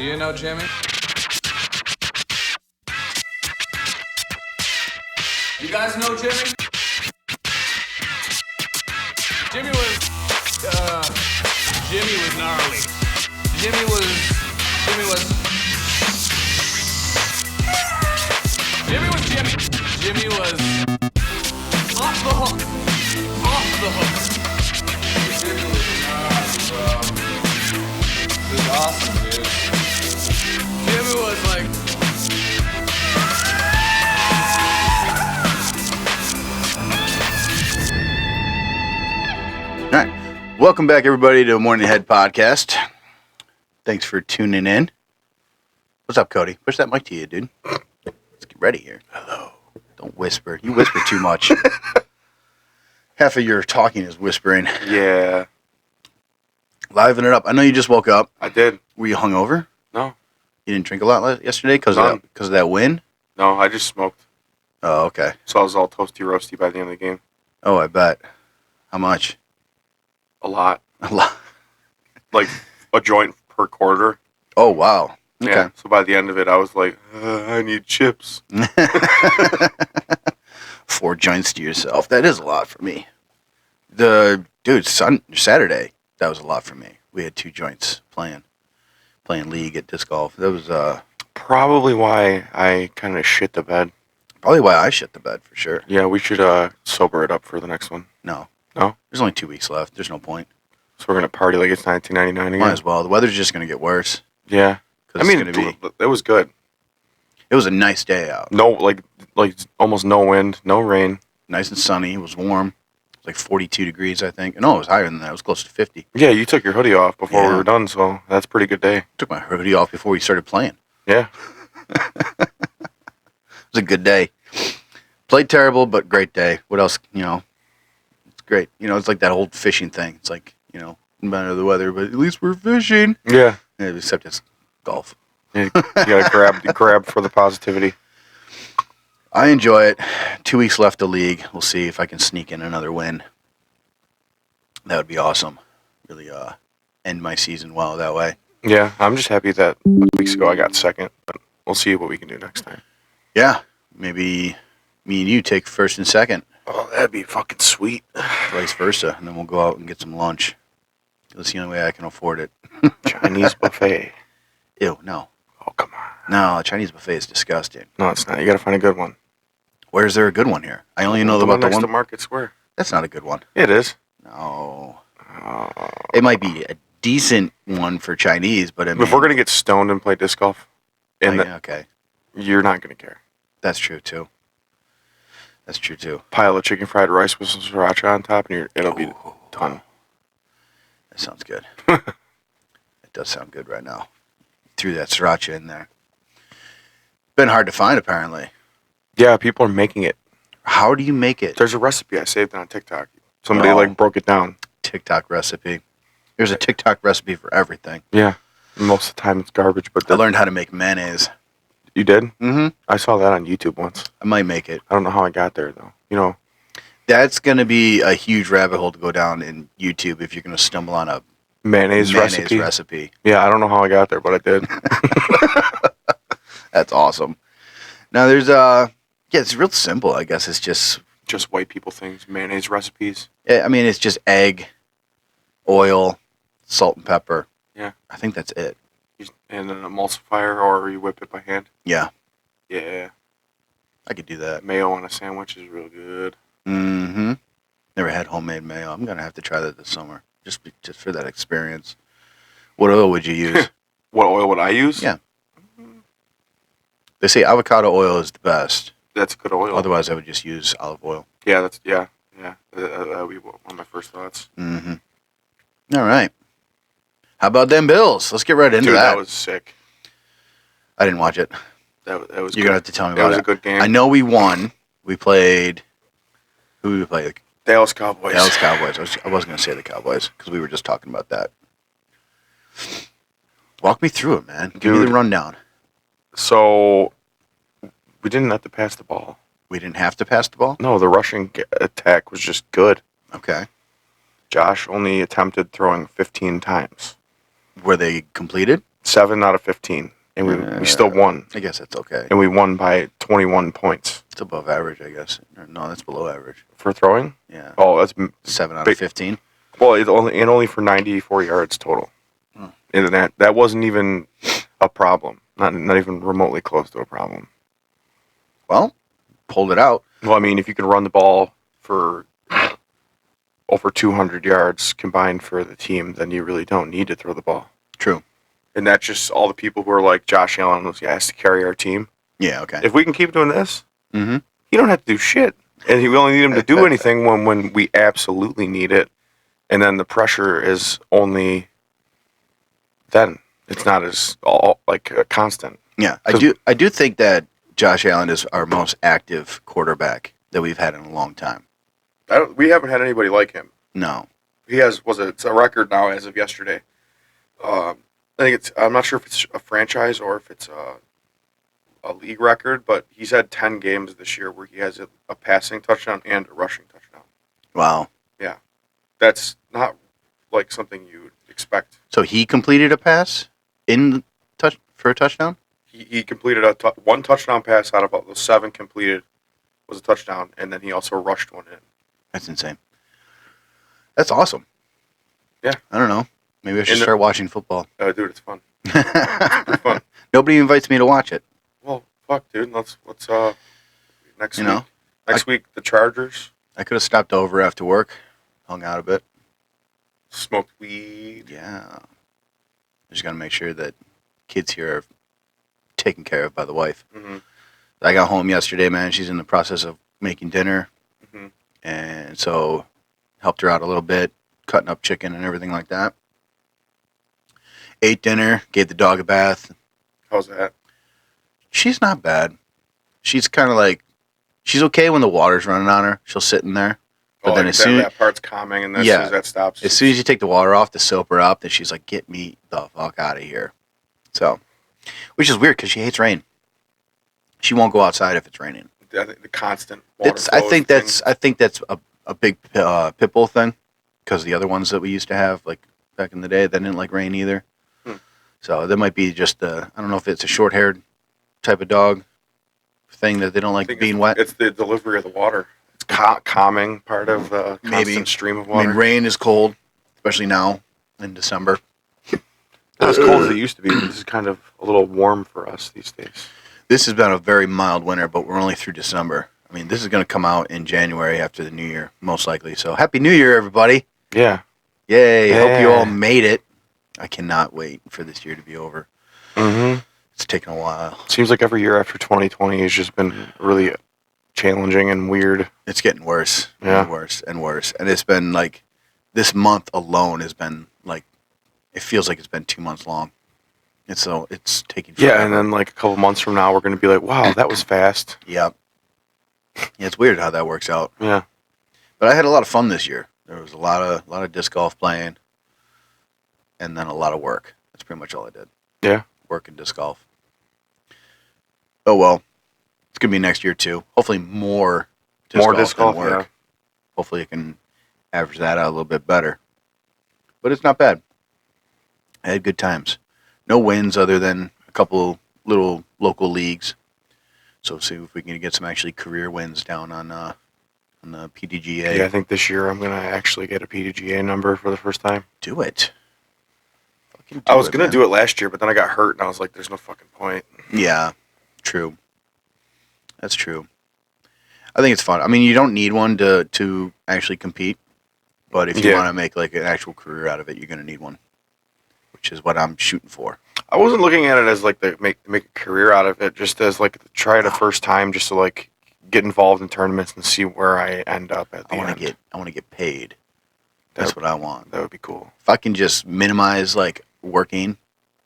Do you know Jimmy? You guys know Jimmy? Jimmy was gnarly. Jimmy was Jimmy. Jimmy was off the hook. Jimmy was gnarly, bro. This is awesome, dude. Jimmy was like... All right. Welcome back, everybody, to Morning Ahead Podcast. Thanks for tuning in. What's up, Cody? Push that mic to you, dude. Let's get ready here. Hello. Don't whisper. You whisper too much. Half of your talking is whispering. Yeah. Liven it up. I know you just woke up. I did. Were you hungover? No. You didn't drink a lot yesterday because of that win? No, I just smoked. Oh, okay. So I was all toasty roasty by the end of the game. Oh, I bet. How much? A lot. A lot. Like a joint per quarter. Oh, wow. Okay. Yeah. So by the end of it, I was like, I need chips. 4 joints to yourself. That is a lot for me. Saturday, that was a lot for me. We had 2 joints playing league at disc golf. That was Probably why I kind of shit the bed. probably why I shit the bed for sure. Yeah, we should sober it up for the next one. No. No? There's only 2 weeks left. There's no point. So we're going to party like it's 1999 again? Might as well. The weather's just going to get worse. Yeah. I mean, it's gonna be, it was good. it was a nice day out. No, like almost no wind, no rain. Nice and sunny. It was warm. It was like 42 degrees, I think. No, it was higher than that. It was close to 50. Yeah, you took your hoodie off before we were done, so that's a pretty good day. Took my hoodie off before we started playing. Yeah. It was a good day. Played terrible, but great day. What else? It's great. It's like that old fishing thing. It's like, no matter the weather, but at least we're fishing. Yeah. Except it's golf. You gotta grab for the positivity. I enjoy it. 2 weeks left of league. We'll see if I can sneak in another win. That would be awesome. Really end my season well that way. Yeah, I'm just happy that a couple weeks ago I got second, but we'll see what we can do next time. Yeah, maybe me and you take first and second. Oh, that'd be fucking sweet. Vice versa, and then we'll go out and get some lunch. That's the only way I can afford it. Chinese buffet. Ew, no. Oh, come on. No, a Chinese buffet is disgusting. No, it's not. You gotta find a good one. Where's there a good one here? I only know the about one the next one. to Market Square. That's not a good one. It is. No. Oh. It might be a decent one for Chinese, but I mean, If we're gonna get stoned and play disc golf, okay, you're not gonna care. that's true too. Pile of chicken fried rice with some sriracha on top, and it'll be done. That sounds good. It does sound good right now. Threw that sriracha in there. Been hard to find, apparently. Yeah, people are making it. How do you make it? There's a recipe I saved on TikTok. Somebody broke it down. TikTok recipe. There's a TikTok recipe for everything. Yeah. Most of the time it's garbage, but I learned how to make mayonnaise. You did? Mm-hmm. I saw that on YouTube once. I might make it. I don't know how I got there though. That's going to be a huge rabbit hole to go down in YouTube if you're going to stumble on a mayonnaise recipe. Yeah, I don't know how I got there, but I did. That's awesome. Now there's it's real simple. I guess it's just white people things, mayonnaise recipes. I mean, it's just egg, oil, salt and pepper. Yeah. I think that's it. And an emulsifier, or you whip it by hand. Yeah. Yeah. I could do that. Mayo on a sandwich is real good. Mm-hmm. Never had homemade mayo. I'm gonna have to try that this summer, just for that experience. What oil would you use? What oil would I use? Yeah. They say avocado oil is the best. That's good oil. Otherwise, I would just use olive oil. Yeah, yeah. That would be one of my first thoughts. Mm-hmm. All right. How about them Bills? Let's get right into Dude, that. that was sick. I didn't watch it. That was. You're gonna have to tell me about it. That was a good game. I know we won. We played. Who did we play? Dallas Cowboys. Dallas Cowboys. I wasn't gonna say the Cowboys because we were just talking about that. Walk me through it, man. Give me the rundown. So, we didn't have to pass the ball. We didn't have to pass the ball? No, the rushing attack was just good. Okay. Josh only attempted throwing 15 times. Were they completed? 7 out of 15, and we still won, I guess that's okay. and we won by 21 points It's above average, I guess. Or, no, that's below average. for throwing. Yeah. Oh, that's 7 out big. of 15. Well, it's only for 94 yards total, and that wasn't even a problem. Not even remotely close to a problem. Well, pulled it out. Well, I mean, if you can run the ball for over 200 yards combined for the team, then you really don't need to throw the ball. True. And that's just all the people who are like Josh Allen was asked to carry our team. Yeah, okay. If we can keep doing this, Mm-hmm. you don't have to do shit. And we only need him to do anything when we absolutely need it. And then the pressure is only then. It's not as constant. Yeah, I do think that Josh Allen is our most active quarterback that we've had in a long time. We haven't had anybody like him. No. He has it's a record now as of yesterday. I think I'm not sure if it's a franchise or if it's a league record, but he's had 10 games this year where he has a passing touchdown and a rushing touchdown. Wow. Yeah, that's not like something you would expect. So he completed a pass for a touchdown? He completed one touchdown pass out of those 7 completed was a touchdown, and then he also rushed one in. That's insane. That's awesome. Yeah. I don't know. Maybe I should start watching football. Dude, it's fun. It's pretty fun. Nobody invites me to watch it. Well, fuck, dude. Let's next You week. know, Next week, the Chargers I could have stopped over after work, hung out a bit. smoked weed. Yeah. Just got to make sure that kids here are taken care of by the wife. Mm-hmm. I got home yesterday, man. She's in the process of making dinner. Mm-hmm. And so helped her out a little bit, cutting up chicken and everything like that. Ate dinner, gave the dog a bath. How's that? She's not bad. She's kind of like, she's okay when the water's running on her. She'll sit in there. But then as soon that part's calming, and that stops. As soon as you take the water off to soap her up, then she's like, get me the fuck out of here. So, which is weird because she hates rain. She won't go outside if it's raining. I think the constant water I think that's a big pit bull thing because the other ones that we used to have, like back in the day, they didn't like rain either. So that might be just I don't know if it's a short-haired type of dog thing that they don't like being wet. It's the delivery of the water. It's calming part of the constant stream of water. I mean, rain is cold, especially now in December. Not as cold as it used to be. This is kind of a little warm for us these days. This has been a very mild winter, but we're only through December. I mean, this is going to come out in January after the New Year, most likely. So, Happy New Year, everybody. Yeah. Yay. Yeah. Hope you all made it. I cannot wait for this year to be over. Mm-hmm. It's taken a while. Seems like every year after 2020 has just been really challenging and weird. It's getting worse. Yeah. And worse and worse. And it's been like, this month alone has been like, it feels like it's been 2 months long. It's taking forever. Yeah, and then like a couple months from now, we're going to be like, wow, that was fast. Yep. Yeah, it's weird how that works out. Yeah. But I had a lot of fun this year. There was a lot of disc golf playing, and then a lot of work. That's pretty much all I did. Yeah. Work and disc golf. Oh well, it's gonna be next year too. Hopefully more disc golf than work. Yeah. Hopefully I can average that out a little bit better. But it's not bad. I had good times. No wins other than a couple little local leagues. So see if we can get some actually career wins down on the PDGA. Yeah, I think this year I'm going to actually get a PDGA number for the first time. Do it. I was going to do it last year, but then I got hurt, and I was like, there's no fucking point. Yeah, true. That's true. I think it's fun. I mean, you don't need one to actually compete, but if you want to make like an actual career out of it, you're going to need one, which is what I'm shooting for. I wasn't looking at it as like to make a career out of it, just as like try it a first time, just to like get involved in tournaments and see where I end up at the end. I want to get paid. That's what I want. That would be cool. If I can just minimize like working,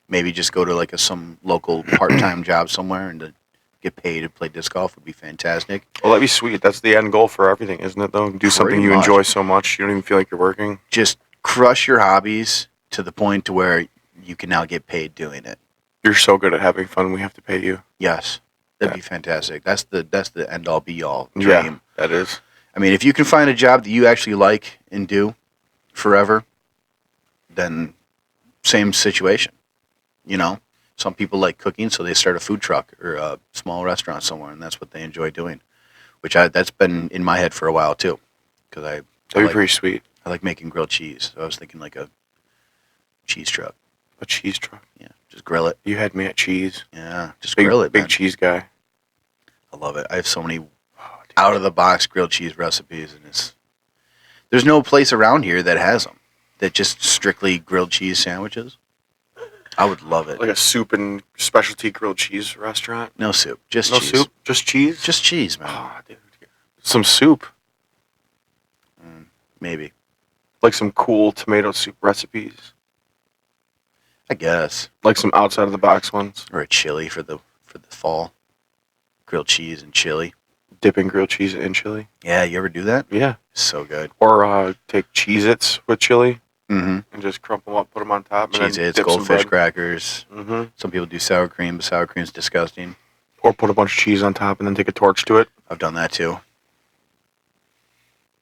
maybe just go to like some local part-time job somewhere and to get paid to play disc golf would be fantastic. Well, that'd be sweet. That's the end goal for everything, isn't it? Though, do something you enjoy so much you don't even feel like you're working. Just crush your hobbies to the point to where you can now get paid doing it. You're so good at having fun. We have to pay you. Yes, that'd be fantastic. That's the end all be all dream. Yeah, that is. I mean, if you can find a job that you actually like and do forever, then same situation. You know, some people like cooking, so they start a food truck or a small restaurant somewhere, and that's what they enjoy doing. That's been in my head for a while too, because That'd be pretty sweet. I like making grilled cheese. So I was thinking like a cheese truck. A cheese truck. Yeah, just grill it. You had me at cheese. Yeah, just Big, grill it, big man. cheese guy. I love it. I have so many out of the box grilled cheese recipes, and there's no place around here that has them. That just strictly grilled cheese sandwiches. I would love it. Like a soup and specialty grilled cheese restaurant. No soup, just No cheese. soup, just cheese. Just cheese, man. Oh, dude. Some soup, Maybe. like some cool tomato soup recipes, I guess. like some outside of the box ones. Or a chili for the fall. Grilled cheese and chili. Dipping grilled cheese in chili. Yeah, you ever do that? Yeah. So good. Or take Cheez-Its with chili Mm-hmm. and just crumple them up, put them on top, and Cheese then Its, dip some goldfish bread. crackers. Mm-hmm. Some people do sour cream, but sour cream's disgusting. Or put a bunch of cheese on top and then take a torch to it. I've done that too.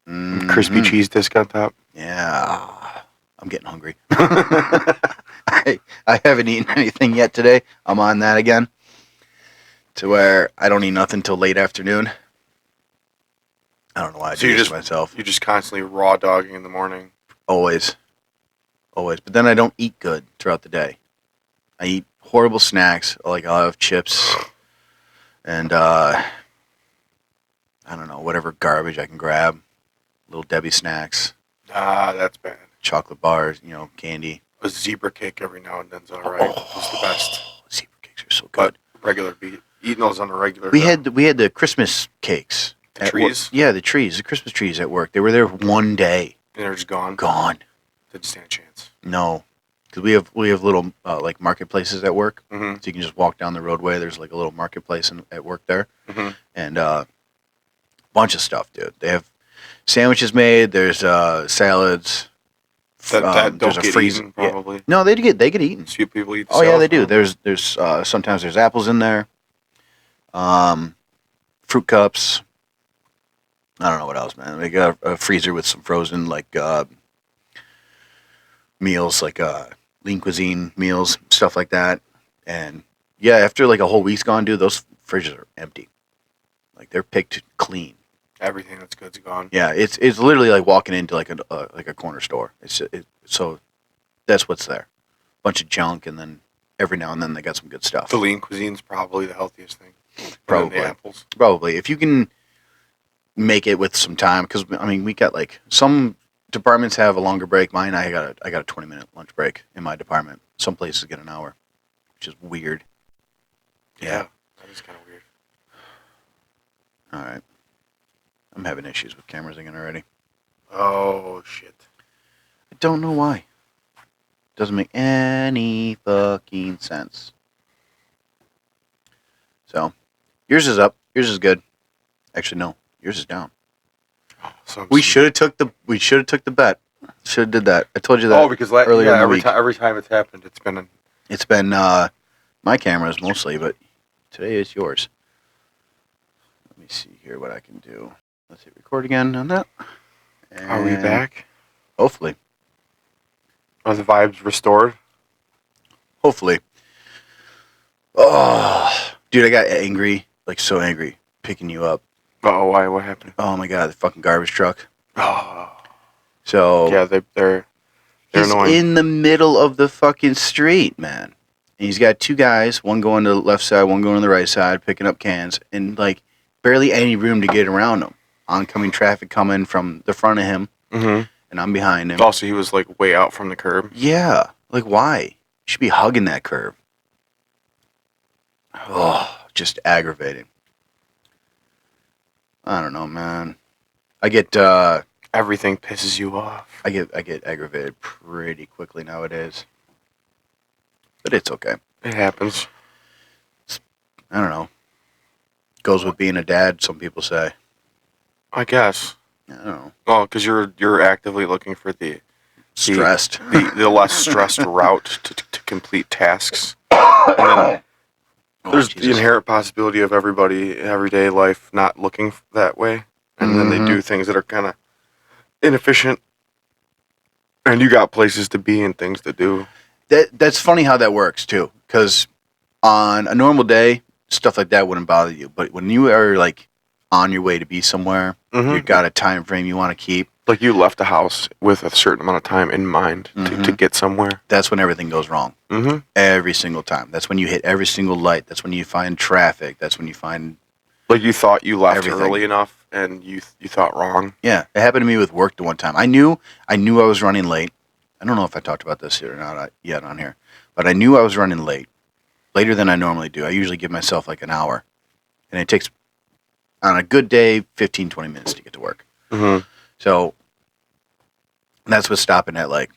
Crispy Mhm. cheese disc on top. Yeah. I'm getting hungry. I haven't eaten anything yet today. I'm on that again. To where I don't eat nothing till late afternoon. I don't know why I So do you this just- to myself. You're just constantly raw dogging in the morning. Always. Always. But then I don't eat good throughout the day. I eat horrible snacks. Like I'll have chips and I don't know, whatever garbage I can grab. Little Debbie snacks, Ah, that's bad. chocolate bars, candy. A zebra cake every now and then's all right. It's the best. Zebra cakes are so good. But regular eating those on a regular. We had the Christmas cakes. The at work. trees? Yeah, the Christmas trees at work. They were there one day, And they're just gone. gone. Didn't stand a chance. No, because we have little like marketplaces at work, Mm-hmm. so you can just walk down the roadway. There's like a little marketplace at work there, Mm-hmm. and bunch of stuff, dude. They have sandwiches made. There's salads. That there's don't get freezer. eaten, Yeah. probably. No, they get eaten. Few people eat the Oh yeah, salads they do. now. There's sometimes there's apples in there. Fruit cups. I don't know what else, man. They got a freezer with some frozen like meals, like lean cuisine meals, stuff like that. And yeah, after like a whole week's gone, dude, those fridges are empty. Like they're picked clean. Everything that's good's gone. Yeah, it's literally like walking into like a corner store. So that's what's there. Bunch of junk, and then every now and then they got some good stuff. The lean cuisine's probably the healthiest thing. And then Probably. the apples. Probably, if you can make it with some time, because I mean, we got like some departments have a longer break. Mine, I got a 20-minute lunch break in my department. Some places get an hour, which is weird. Yeah. That is kind of weird. All right. I'm having issues with cameras again already. Oh, shit. I don't know why. Doesn't make any fucking sense. So, yours is up. Yours is good. Actually, no. Yours is down. So We should have took the bet. Should have did that. I told you that. Oh, because earlier in the every week. every time it's happened, it's been It's been my cameras mostly, but today is yours. Let me see here what I can do. Let's hit record again on that. Are we And back? Hopefully. Are the vibes restored? Hopefully. Oh, dude, I got angry. Like, so angry. Picking you up. Oh, why? What happened? Oh, my God. The fucking garbage truck. Oh, So, yeah, they're he's annoying. in the middle of the fucking street, man. And he's got two guys, one going to the left side, one going to the right side, picking up cans, and, like, barely any room to get around them. Oncoming traffic coming from the front of him, Mm-hmm. and I'm behind him. Also, he was like way out from the curb. Yeah. Like, why? You should be hugging that curb. Oh, just aggravating. I don't know, man. I get Everything pisses you off. I get aggravated pretty quickly nowadays. But it's okay. It happens. I don't know. Goes with being a dad, some people say. I guess. I don't know. Oh, because you're actively looking for the Stressed. the less stressed route to complete tasks. And then there's the Jesus. inherent possibility of everybody everyday life not looking that way, and then they Mhm. do things that are kind of inefficient. And you got places to be and things to do. That's funny how that works too, because on a normal day, stuff like that wouldn't bother you. But when you are like on your way to be somewhere, you've got a time frame you want to keep. Like you left the house with a certain amount of time in mind to get somewhere. That's when everything goes wrong. Mm-hmm. Every single time. That's when you hit every single light. That's when you find traffic. That's when you find... Like you thought you left everything. early enough, and you thought wrong. Yeah, it happened to me with work the one time. I knew I was running late. I don't know if I talked about this here or not yet on here, but I knew I was running late, later than I normally do. I usually give myself like an hour, and it takes, on a good day, 15, 20 minutes to get to work. Mm-hmm. So that's what's stopping at like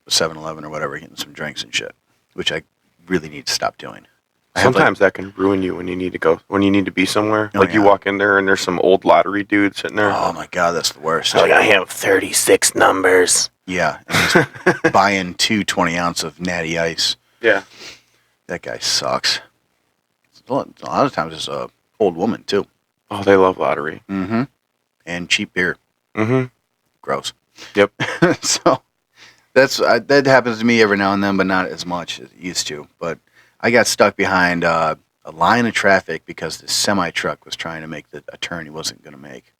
7-Eleven or whatever, getting some drinks and shit, which I really need to stop doing. Sometimes that can ruin you when you need to be somewhere. Oh, Like you yeah. walk in there and there's some old lottery dude sitting there. Oh my God, that's the worst. Like, I have 36 numbers. Yeah, and he's buying 2 20-ounce of Natty Ice. Yeah. That guy sucks. A lot of times it's a old woman too. Oh, they love lottery. Mm-hmm. And cheap beer. Mm-hmm. Gross. Yep. So that happens to me every now and then, but not as much as it used to. But I got stuck behind a line of traffic because the semi truck was trying to make a turn he wasn't going to make.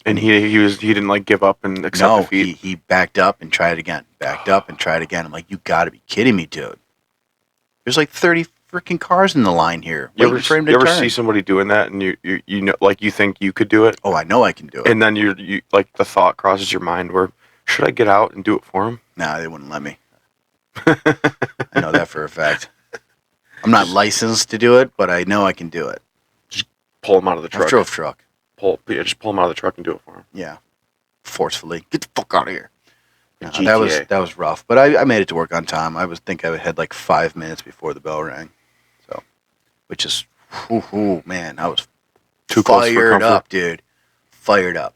And he didn't like give up and accept defeat. He backed up and tried again. Backed up and tried again. I'm like, you got to be kidding me, dude. There's like 30 freaking cars in the line here. You waiting for him to ever turn. see somebody doing that and you know, like you think you could do it, Oh, I know I can do it. and then you like the thought crosses your mind where should I get out and do it for him? Nah, they wouldn't let me. I know that for a fact. I'm not licensed to do it, but I know I can do it. Pull him out of the I truck. drove truck. Just pull him out of the truck and do it for him. Yeah. Forcefully. Get the fuck out of here. No, GTA. that was rough. But I made it to work on time. I had like 5 minutes before the bell rang. So, which is, man, I was Too close for fired comfort. up, dude. Fired up.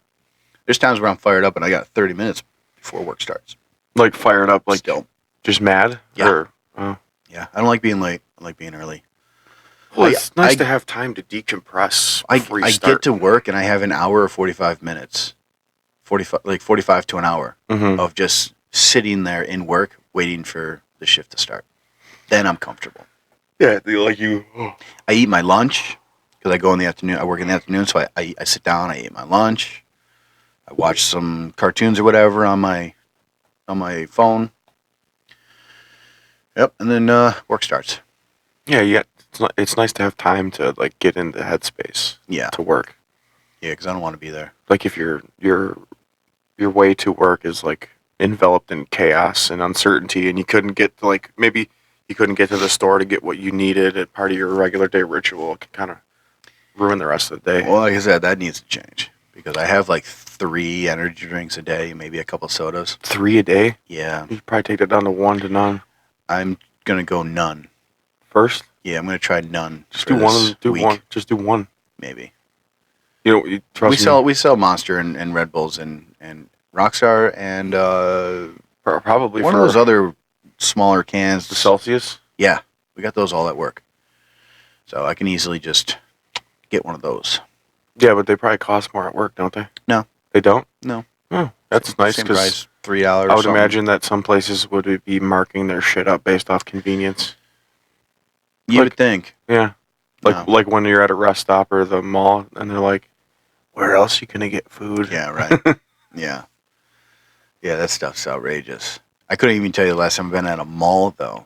There's times where I'm fired up and I got 30 minutes before work starts. Like fired up, like Still. just mad. Yeah. Or, oh. Yeah. I don't like being late. I like being early. Well, it's nice I- to have time to decompress. I before you get start. to work and I have an hour or 45 minutes. 45 to an hour Mhm. of just sitting there in work waiting for the shift to start. Then I'm comfortable. Yeah, like you. Oh. I eat my lunch because I go in the afternoon. I work in the afternoon, so I sit down. I eat my lunch. I watch some cartoons or whatever on my phone. Yep, and then work starts. Yeah. It's nice to have time to like get into the headspace Yeah, to work. yeah, because I don't want to be there. Like if your way to work is like enveloped in chaos and uncertainty, and you couldn't get to, like maybe you couldn't get to the store to get what you needed at part of your regular day ritual, it can kind of ruin the rest of the day. Well, like I said, that needs to change because I have like 3 energy drinks a day, maybe a couple sodas. 3 a day. Yeah, You probably take that down to 1 to none I'm gonna go none. first. Yeah, I'm gonna try none. Just for do one. this Do week, one. Just do one. maybe. You know, you trust me. We sell Monster and Red Bulls and Rockstar and Probably one for of those other smaller cans. the Celsius. Yeah, we got those all at work, so I can easily just get one of those. Yeah, but they probably cost more at work, don't they? No. They don't. No. Oh, that's nice Same because price, $3. I would imagine that some places would be marking their shit up based off convenience. You like- would think. Yeah. No. Like when you're at a rest stop or the mall and they're like, where else you gonna get food? Yeah, right. Yeah, that stuff's outrageous. I couldn't even tell you the last time I've been at a mall though.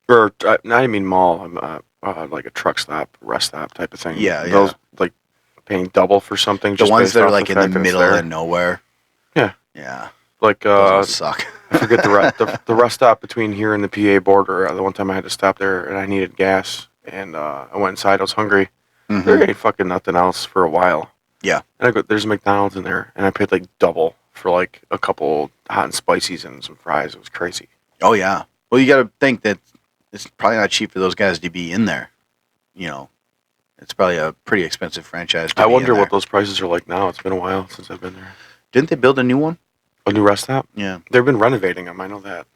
Or not even mall, like a truck stop, rest stop type of thing. Yeah, yeah. Those like paying double for something. The just ones based that are off like the in the fact that it's middle there. of nowhere. Yeah. Yeah. Like Those ones suck. I forget the rest stop between here and the PA border. The one time I had to stop there and I needed gas, and I went inside. I was hungry. Mhm. There ain't fucking nothing else for a while. Yeah. And I go, there's McDonald's in there, and I paid like double for like a couple hot and spices and some fries. It was crazy. Oh yeah. Well, you got to think that it's probably not cheap for those guys to be in there. You know, it's probably a pretty expensive franchise. To I be wonder in what there. those prices are like now. It's been a while since I've been there. Didn't they build a new one? A new rest stop? Yeah, They've been renovating them. I know that.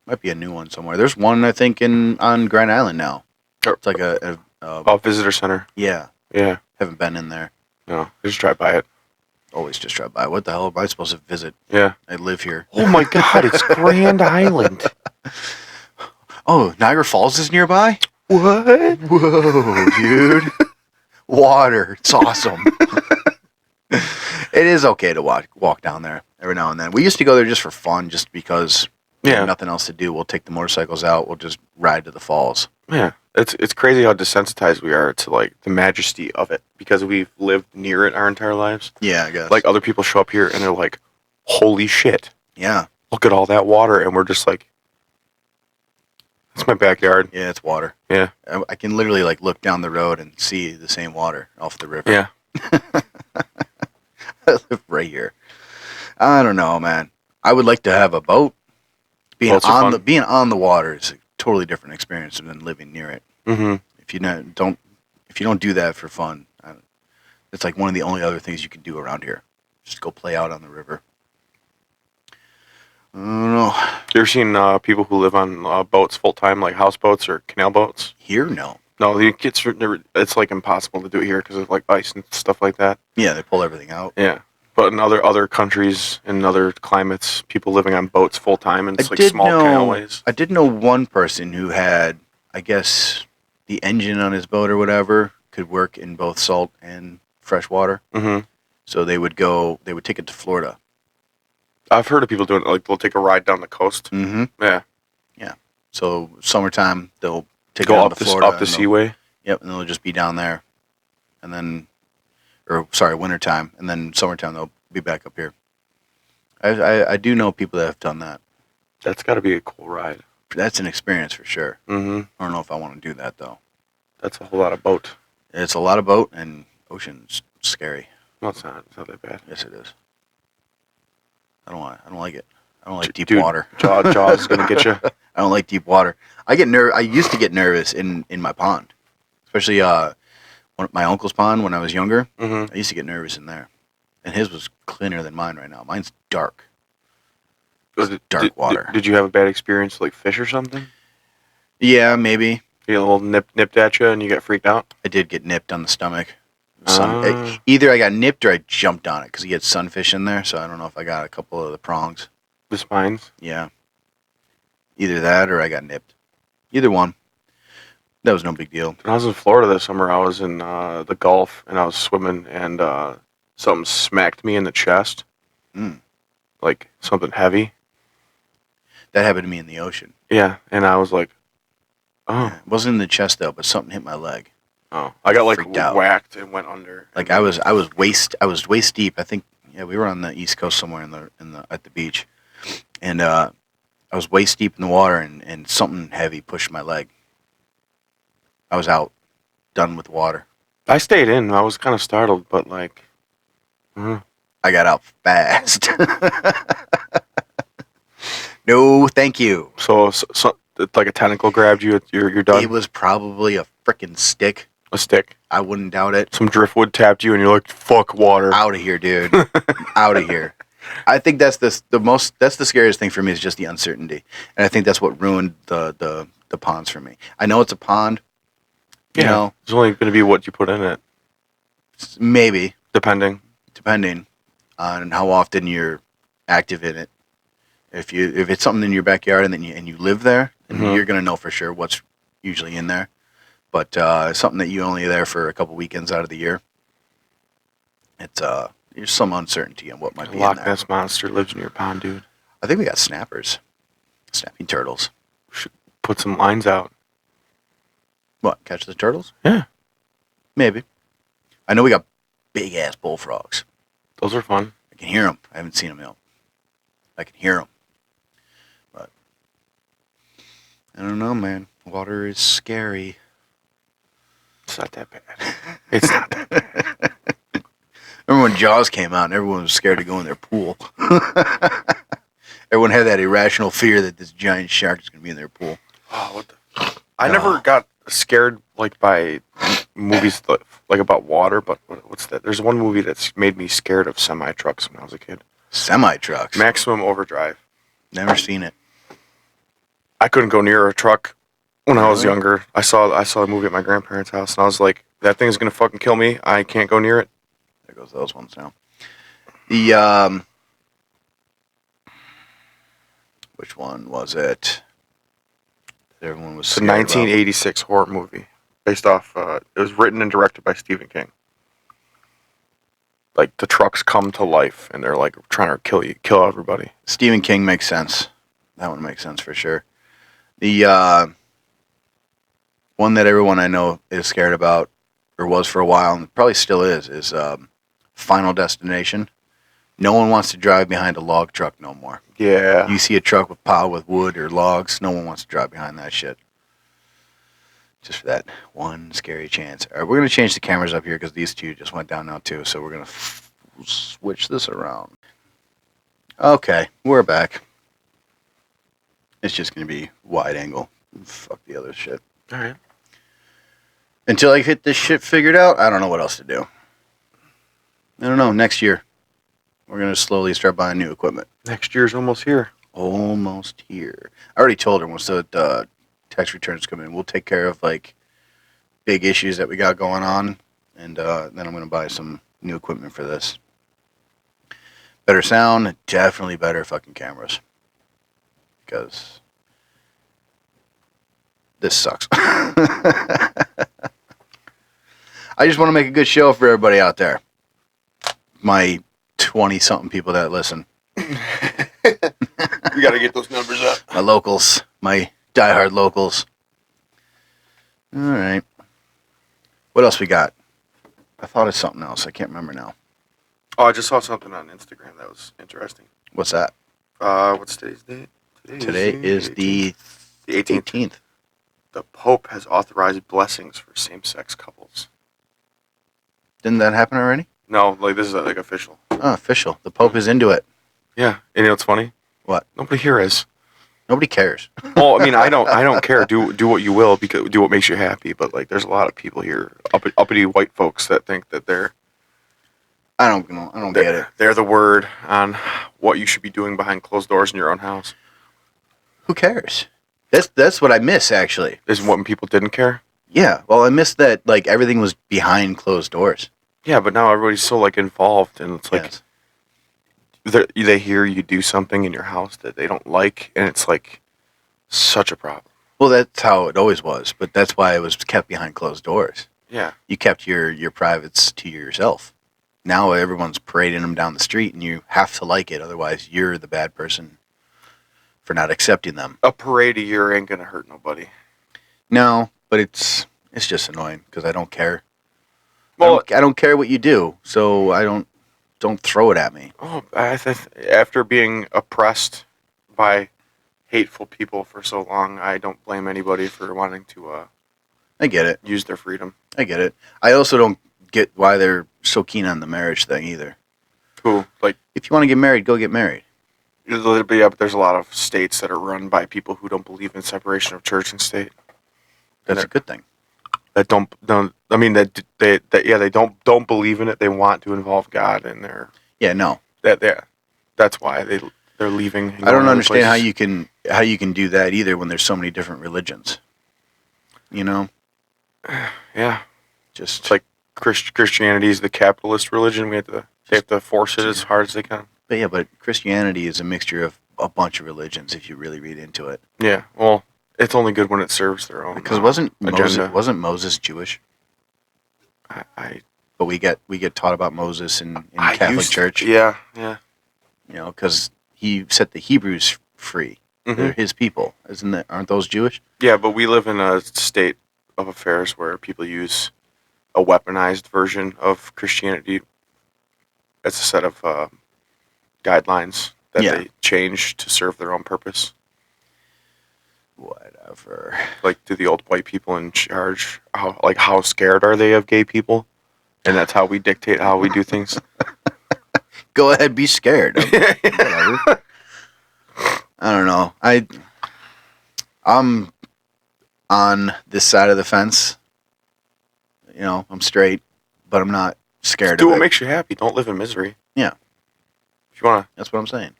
might be a new one somewhere. There's one I think on Grand Island now. It's like a Visitor center. yeah. Yeah. Haven't been in there. No, just drive by it. Always just drive by. What the hell am I supposed to visit? Yeah. I live here. Oh my God, it's Grand Island. Oh, Niagara Falls is nearby? What? Whoa, dude. Water. It's awesome. It is okay to walk down there every now and then. We used to go there just for fun, just because we had nothing else to do. We'll take the motorcycles out. We'll just ride to the falls. Yeah. It's crazy how desensitized we are to like the majesty of it because we've lived near it our entire lives. Yeah, I guess. Like other people show up here and they're like, "Holy shit! Yeah. Look at all that water," and we're just like, "It's my backyard." Yeah, it's water. Yeah. I can literally like look down the road and see the same water off the river. Yeah. I live right here. I don't know, man. I would like to have a boat. Being on the water is a totally different experience than living near it. Mm-hmm. If you don't do that for fun, it's like one of the only other things you can do around here. Just go play out on the river. I don't know. You ever seen people who live on boats full time, like houseboats or canal boats? Here, no. No, it's like impossible to do it here because of like ice and stuff like that. Yeah, they pull everything out. Yeah, but in other countries and other climates, people living on boats full time, and it's like small canalways. I did know one person who had, I guess, the engine on his boat or whatever could work in both salt and fresh water. Mm-hmm. So they would take it to Florida. I've heard of people doing it. Like they'll take a ride down the coast. Mm-hmm. Yeah. Yeah. So summertime they'll take Go it up to Florida. up the seaway. Yep, and they'll just be down there, and then, wintertime, and then summertime they'll be back up here. I do know people that have done that. That's got to be a cool ride. That's an experience for sure. Mm-hmm. I don't know if I want to do that though. That's a whole lot of boat. It's a lot of boat, and ocean's scary. No, it's not. It's not that bad. Yes, it is. I don't like it. I don't like deep Dude, water. Jaws is gonna get you. I don't like deep water. I used to get nervous in my pond, especially my uncle's pond when I was younger. Mm-hmm. I used to get nervous in there, and his was cleaner than mine right now. Mine's dark. Dark water. Did you have a bad experience, like fish or something? Yeah, maybe. You get a little nipped at you, and you get freaked out. I did get nipped on the stomach. Either I got nipped or I jumped on it because he had sunfish in there. So I don't know if I got a couple of the prongs. The spines. Yeah. Either that or I got nipped. Either one. That was no big deal. When I was in Florida this summer, I was in the Gulf, and I was swimming, and something smacked me in the chest. Mm. Like something heavy. That happened to me in the ocean. Yeah, and I was like, oh. Yeah, it wasn't in the chest though, but something hit my leg. Oh, I got like Freaked out. whacked and went under. Like I was waist deep. I think we were on the East Coast somewhere at the beach, and I was waist deep in the water, and something heavy pushed my leg. I was out, done with water. I stayed in. I was kind of startled, but like, I got out fast. No, thank you. So like a tentacle grabbed you. You're done. It was probably a frickin' stick. A stick. I wouldn't doubt it. Some driftwood tapped you, and you're like, "Fuck water." Out of here, dude. Out of here. I think that's the scariest thing for me is just the uncertainty, and I think that's what ruined the ponds for me. I know it's a pond. You know, it's only going to be what you put in it, maybe depending on how often you're active in it. If it's something in your backyard and you live there, then you're gonna know for sure what's usually in there. But something that you only are there for a couple weekends out of the year, it's there's some uncertainty on what might be in there. Loch Ness monster lives in your pond, dude. I think we got snappers, snapping turtles. Should put some lines out. What, catch the turtles? Yeah, maybe. I know we got big ass bullfrogs. those are fun. I can hear them. I haven't seen them though. I can hear them. But I don't know, man. Water is scary. It's not that bad. It's not that bad. Remember when Jaws came out and everyone was scared to go in their pool? Everyone had that irrational fear that this giant shark is going to be in their pool. Oh, what the? I never got scared like by movies like about water, but what's that? There's one movie that's made me scared of semi trucks when I was a kid. Semi trucks. Maximum Overdrive. Never seen it. I couldn't go near a truck when I was younger. I saw a movie at my grandparents' house, and I was like, "That thing's gonna fucking kill me. I can't go near it." There goes those ones now. The which one was it? Everyone was It's a scared about. 1986 horror movie based off. It was written and directed by Stephen King. Like the trucks come to life and they're like trying to kill everybody. Stephen King makes sense. That one makes sense for sure. The one that everyone I know is scared about, or was for a while, and probably still is Final Destination. No one wants to drive behind a log truck no more. Yeah. You see a truck piled with wood or logs, no one wants to drive behind that shit. Just for that one scary chance. All right, we're going to change the cameras up here because these two just went down now too, so we're going to switch this around. Okay, we're back. It's just going to be wide angle. Fuck the other shit. All right. Until I get this shit figured out, I don't know what else to do. I don't know. Next year, we're going to slowly start buying new equipment. Next year's almost here. Almost here. I already told her once the tax returns come in, we'll take care of like big issues that we got going on, and then I'm going to buy some new equipment for this. Better sound, definitely better fucking cameras. Because this sucks. I just want to make a good show for everybody out there. My 20-something people that listen. We got to get those numbers up. My locals. My diehard locals. All right. What else we got? I thought of something else. I can't remember now. Oh, I just saw something on Instagram that was interesting. What's that? What's today's date? Today is the 18th. The Pope has authorized blessings for same-sex couples. Didn't that happen already? No, like this is like official. Oh, official. The Pope is into it. Yeah, and you know what's funny? What? Nobody here is. Nobody cares. Well, I mean, I don't care. Do what you will, because do what makes you happy. But like, there's a lot of people here, uppity white folks, that think that they're I don't get it. they're the word on what you should be doing behind closed doors in your own house. Who cares? That's what I miss, actually. Is when people didn't care. Yeah, well, I miss that, like, everything was behind closed doors. Yeah, but now everybody's so like involved, and it's like Yes. they hear you do something in your house that they don't like, and it's like such a problem. Well, that's how it always was, but that's why it was kept behind closed doors. Yeah. You kept your privates to yourself. Now everyone's parading them down the street, and you have to like it, otherwise you're the bad person for not accepting them. A parade a year ain't gonna hurt nobody. No, but it's just annoying because I don't care. Well, I don't care what you do, so I don't throw it at me. oh, after being oppressed by hateful people for so long, I don't blame anybody for wanting to I get it. use their freedom. I get it. I also don't get why they're so keen on the marriage thing either. Who, like, If you want to get married, go get married. yeah, but there's a lot of states that are run by people who don't believe in separation of church and state. That's a good thing. That don't I mean that they don't believe in it. They want to involve God in their Yeah, no. that's why they're leaving. and I don't going other understand places. how you can do that either when there's so many different religions. You know? Yeah, Just it's like Christianity is the capitalist religion. They have to force it as hard as they can. but Christianity is a mixture of a bunch of religions if you really read into it. Yeah, well, it's only good when it serves their own. Because wasn't agenda. Moses Jewish? I But we get taught about Moses in Catholic Church. Yeah. You know, because he set the Hebrews free. Mhm. They're his people, aren't those Jewish? Yeah, but we live in a state of affairs where people use a weaponized version of Christianity as a set of guidelines that Yeah. they change to serve their own purpose. Whatever. Like, do the old white people in charge, how scared are they of gay people? And that's how we dictate how we do things. Go ahead, be scared. Whatever. I don't know. I'm on this side of the fence. You know, I'm straight, but I'm not scared Do of what it. makes you happy. Don't live in misery. Yeah. If you That's what I'm saying.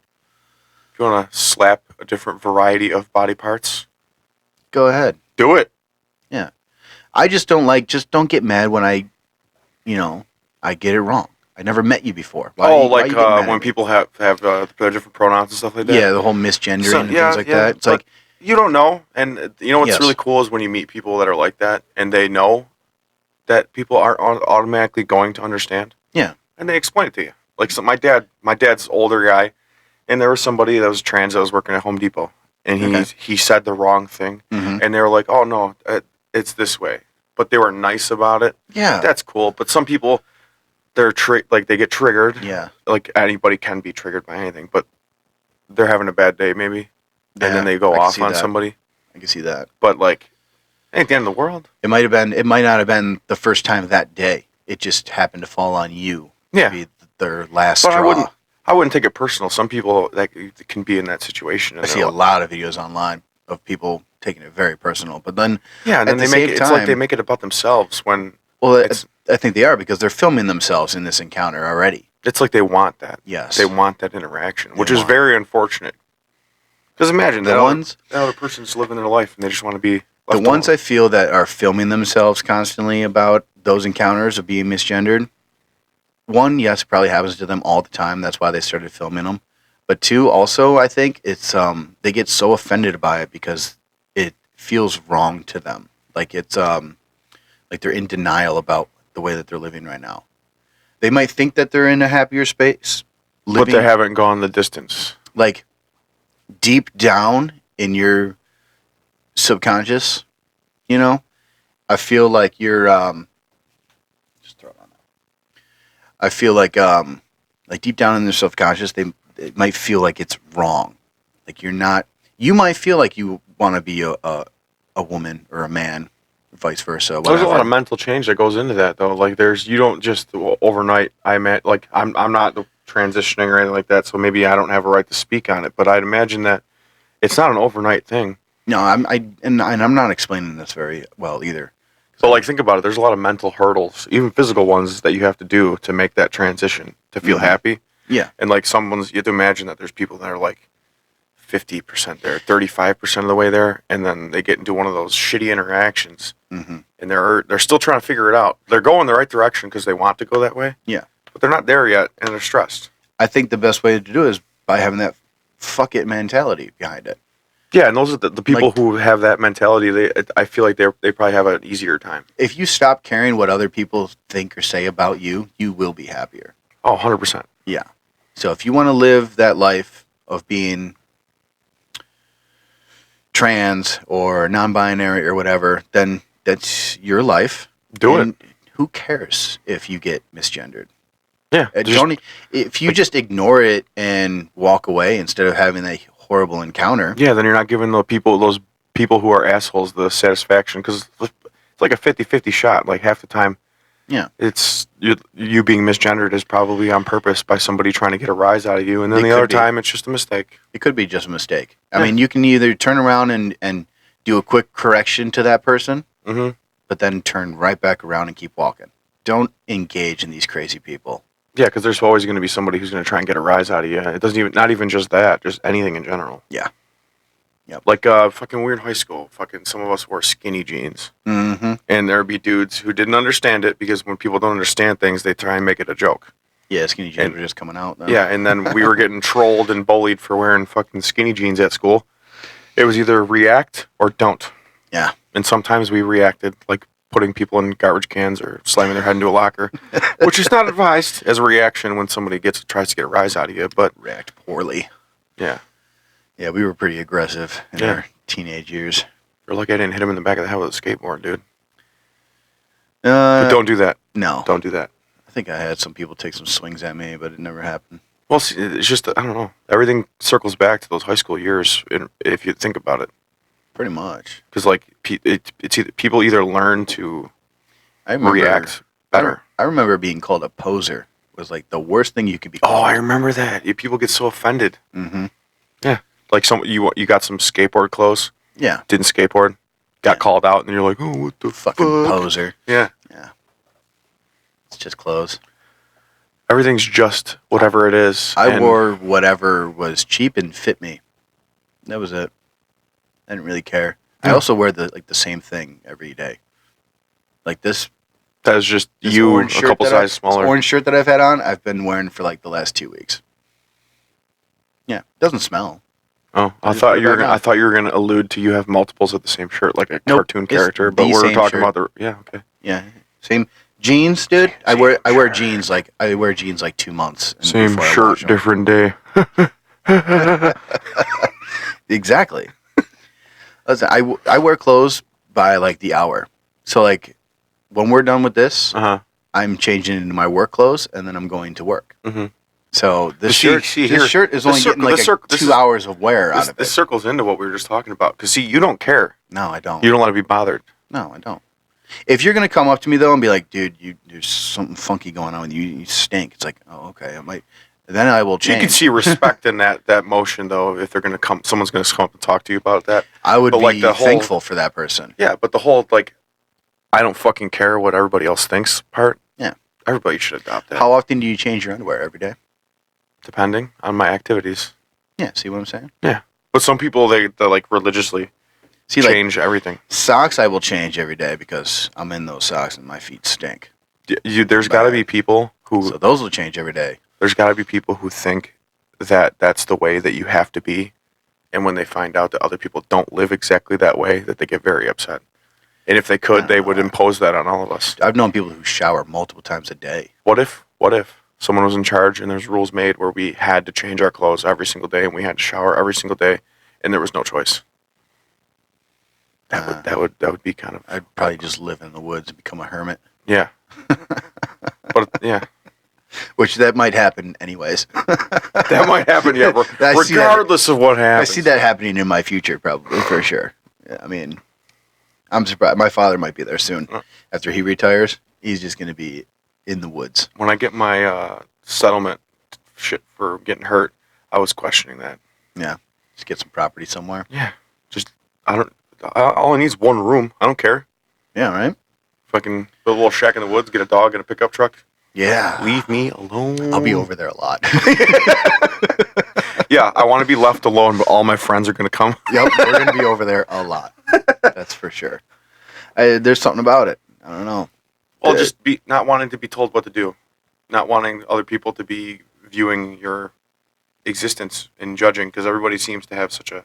wanna slap a different variety of body parts, Go ahead. do it. I just don't don't get mad when I get it wrong. I never met you before. Why you get mad at when me? people have their different pronouns and stuff like that. Yeah, the whole misgendering and things like that. It's like, you don't know, and you know what's Yes. really cool is when you meet people that are like that, and they know that people aren't automatically going to understand. Yeah. And they explain it to you. Like, so my dad's older guy, and there was somebody that was trans that was working at Home Depot, and he said the wrong thing, Mhm. and they were like, "Oh no, it's this way," but they were nice about it. Yeah. That's cool. But some people, they're they get triggered. Yeah. Like anybody can be triggered by anything, but they're having a bad day maybe, Yeah, and then they go I can off see on that. somebody. I can see that. But like, ain't the end of the world. It might not have been the first time that day. It just happened to fall on you. Yeah. To be their last But straw. I wouldn't take it personal. Some people that can be in that situation. And I see a lot of videos online of people taking it very personal, but then Yeah, and at then the they make same it, it's like time- they make it about themselves when well, it's I think they are because they're filming themselves in this encounter already. it's like they want that. Yes. They want that interaction, which They is want very unfortunate. Because imagine The that ones- other person's living their life and they just want to be The left ones alone. I feel that are filming themselves constantly about those encounters of being misgendered, one, yes, it probably happens to them all the time. That's why they started filming them. But two, also, I think it's they get so offended by it because it feels wrong to them. Like it's like they're in denial about the way that they're living right now. They might think that they're in a happier space, but living they haven't gone the distance. like deep down in your subconscious, you know. I feel like you're just throw it on there. I feel like deep down in their subconscious it might feel like it's wrong. Like you're not you might feel like you want to be a woman or a man, vice versa. There's Whatever. a lot of mental change that goes into that, though. Like, you don't just overnight. I'm not transitioning or anything like that, so maybe I don't have a right to speak on it. But I'd imagine that it's not an overnight thing. No, I'm not explaining this very well either. So, like, think about it. There's a lot of mental hurdles, even physical ones, that you have to do to make that transition to feel Mhm. happy. Yeah. And like you have to imagine that there's people that are like 50% there, 35% of the way there, and then they get into one of those shitty interactions, Mm-hmm. and they're still trying to figure it out. They're going the right direction because they want to go that way. Yeah. But they're not there yet, and they're stressed. I think the best way to do it is by having that fuck it mentality behind it. Yeah, and those are the people Like- who have that mentality. I feel like they probably have an easier time. If you stop caring what other people think or say about you, you will be happier. Oh, 100%. Yeah. So if you want to live that life of being trans or non-binary or whatever, then that's your life. Do And who cares if you get misgendered? Yeah. If you just ignore it and walk away instead of having that horrible encounter. Yeah, then you're not giving those people who are assholes the satisfaction, because it's like a 50-50 shot. Like, half the time, Yeah. it's you being misgendered is probably on purpose by somebody trying to get a rise out of you, and then It the could other be. time it's just a mistake. It could be just a mistake. I Yeah. mean, you can either turn around and do a quick correction to that person, Mm-hmm. but then turn right back around and keep walking. Don't engage in these crazy people. Yeah, because there's always going to be somebody who's going to try and get a rise out of you. It doesn't even, not even just that, just anything in general. Yeah. Yep. Like, fucking we're in high school. Fucking some of us wore skinny jeans, Mm-hmm. and there'd be dudes who didn't understand it, because when people don't understand things, they try and make it a joke. Yeah, skinny jeans And- were just coming out. Then. Yeah, and then we were getting trolled and bullied for wearing fucking skinny jeans at school. It was either react or don't. Yeah. And sometimes we reacted, like putting people in garbage cans or slamming their head into a locker, which is not advised as a reaction when somebody tries to get a rise out of you. But React poorly. yeah, Yeah, we were pretty aggressive in Yeah. our teenage years. you're lucky I didn't hit him in the back of the head with a skateboard, dude. Uh, But don't do that. No. Don't do that. I think I had some people take some swings at me, but it never happened. Well, see, it's just, I don't know. Everything circles back to those high school years, if you think about it. Pretty much. Because, like, it's either, people either learn to I remember, react better. I remember being called a poser. Was like the worst thing you could be Oh, called. I remember that. People get so offended. Mm-hmm. Like, you got some skateboard clothes, Yeah. didn't skateboard, got Yeah. called out, and you're like, oh, what the Fucking fuck? poser. Yeah. It's just clothes. Everything's just whatever it is. I and wore whatever was cheap and fit me. That was it. I didn't really care. I Yeah. also wear the same thing every day. Like this that is just this you a orange shirt couple that sizes this smaller. orange shirt that I've had on, I've been wearing for like the last 2 weeks. Yeah, doesn't smell. Oh, I just thought put it you were. back Gonna, on. I thought you were going to allude to you have multiples of the same shirt, like a Nope, cartoon it's character. But the we're same talking shirt. about the. Yeah. Okay. Yeah, same jeans, dude. I wear jeans like 2 months Same before I shirt, wash 'em. different day. Exactly. Listen, I wear clothes by like the hour. So like when we're done with this, Uh-huh. I'm changing into my work clothes and then I'm going to work. Mm-hmm. So this See- shirt, see this here, shirt is the only circle- getting like the circle- this 2 is- hours of wear out of This it. circles into what we were just talking about. Because see, you don't care. No, I don't. You don't want to be bothered. No, I don't. If you're gonna come up to me though and be like, "Dude, there's something funky going on with you. You stink," it's like, "Oh, okay, I might." Then I will change. You can see respect in that motion, though. If they're going to come, someone's going to come up and talk to you about that. I would but, be like, the whole- thankful for that person. Yeah, but the whole like, I don't fucking care what everybody else thinks part. Yeah. Everybody should adopt that. How often do you change your underwear? Every day? Depending on my activities. Yeah. See what I'm saying? But some people they like religiously See, like change everything. socks, I will change every day because I'm in those socks and my feet stink. There's got to be people who So those will change every day. there's got to be people who think that that's the way that you have to be, and when they find out that other people don't live exactly that way, that they get very upset. And if they could, they would impose that on all of us. I've known people who shower multiple times a day. What if someone was in charge and there's rules made where we had to change our clothes every single day and we had to shower every single day, and there was no choice? That would be kind of. I'd probably just live in the woods and become a hermit, Yeah. But yeah, which that might happen anyways. that might happen. Yeah, I see that- regardless of what I happens. see that happening in my future, probably for sure. Yeah, I mean, I'm surprised. My father might be there soon. After he retires, he's just going to be in the woods. When I get my settlement shit for getting hurt, I was questioning that. Just get some property somewhere. Yeah, just all I need is one room. I don't care. Yeah, right. Fucking build a little shack in the woods, get a dog and a pickup truck. Yeah. Leave me alone. I'll be over there a lot. Yeah, I want to be left alone, but all my friends are gonna come. Yep, we're going to be over there a lot. That's for sure. There's something about it. I don't know. Well, just be not wanting to be told what to do, not wanting other people to be viewing your existence and judging, because everybody seems to have such a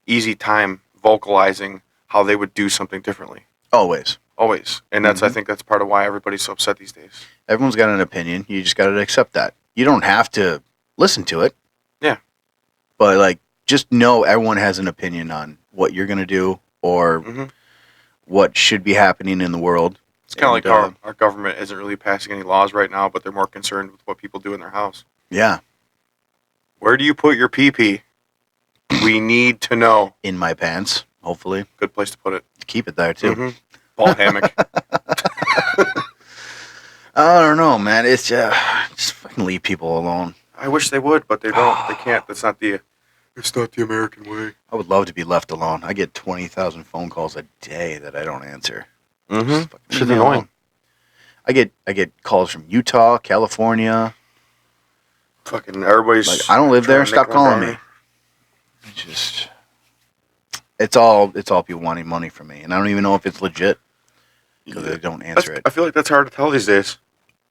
easy time vocalizing how they would do something differently. Always. Always, and that's I think that's part of why everybody's so upset these days. Everyone's got an opinion. You just got to accept that. You don't have to listen to it. Yeah. But, like, just know everyone has an opinion on what you're going to do or Mhm. what should be happening in the world. It's kind of like And, our government isn't really passing any laws right now, but they're more concerned with what people do in their house. Yeah. Where do you put your pee-pee? We need to know. In my pants, hopefully. Good place to put it. Keep it there, too. Mhm. Ball hammock. I don't know, man. It's just fucking leave people alone. I wish they would, but they don't. They can't. That's not the. It's not the American way. I would love to be left alone. I get 20,000 phone calls a day that I don't answer. Mm-hmm. Just fucking It's leave me annoying. alone. I get calls from Utah, California. Fucking everybody's. Like, I don't live there. trying to Stop nickel and calling dime me. It's just, it's all people wanting money from me, and I don't even know if it's legit because they don't answer it. I feel like that's hard to tell these days.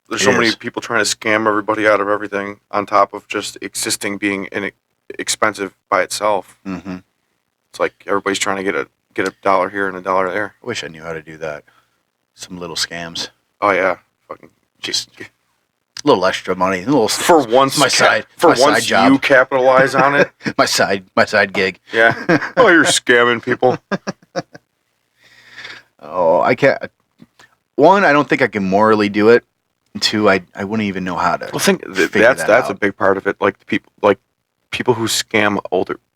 There's so It many is. people trying to scam everybody out of everything on top of just existing being expensive by itself. Mm-hmm. It's like everybody's trying to get a dollar here and a dollar there. I wish I knew how to do that. Some little scams, Oh yeah, fucking just a little extra money, a little for once my side once job. you capitalize on it. my side gig. Yeah. Oh, you're scamming people. Oh, I can't. One, I don't think I can morally do it. Two, I wouldn't even know how to. Well, think figure that's that a out. big part of it. Like people who scam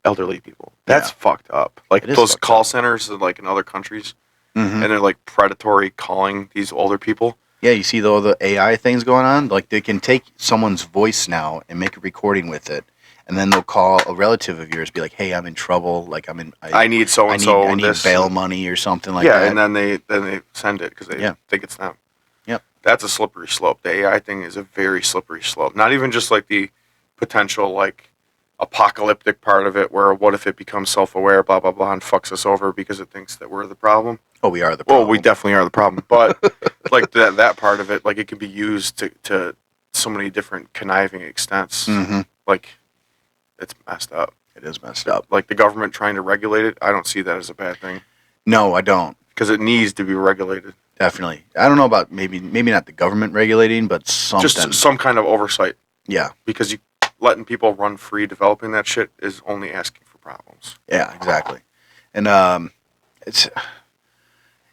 elderly people. That's Yeah. fucked up. Like It is those fucked call centers, like in other countries, Mhm. and they're like predatory calling these older people. Yeah, you see all the AI things going on. Like they can take someone's voice now and make a recording with it, and then they'll call a relative of yours, be like, "Hey, I'm in trouble. Like I I need so I and need so. I need bail money or something like yeah, that." and then they send it because they Yeah. think it's them. Yep. That's a slippery slope. The AI thing is a very slippery slope. Not even just like the potential like apocalyptic part of it, where what if it becomes self-aware, blah blah blah, and fucks us over because it thinks that we're the problem. Oh, we are the Well, problem. we definitely are the problem, but like that part of it, like it can be used to so many different conniving extents. Mm-hmm. Like it's messed up. It is messed up. Like the government trying to regulate it, I don't see that as a bad thing No, I don't. because it needs to be regulated. Definitely. I don't know about maybe not the government regulating, but something. Just some kind of oversight, Yeah. because you letting people run free developing that shit is only asking for problems. Yeah, exactly. And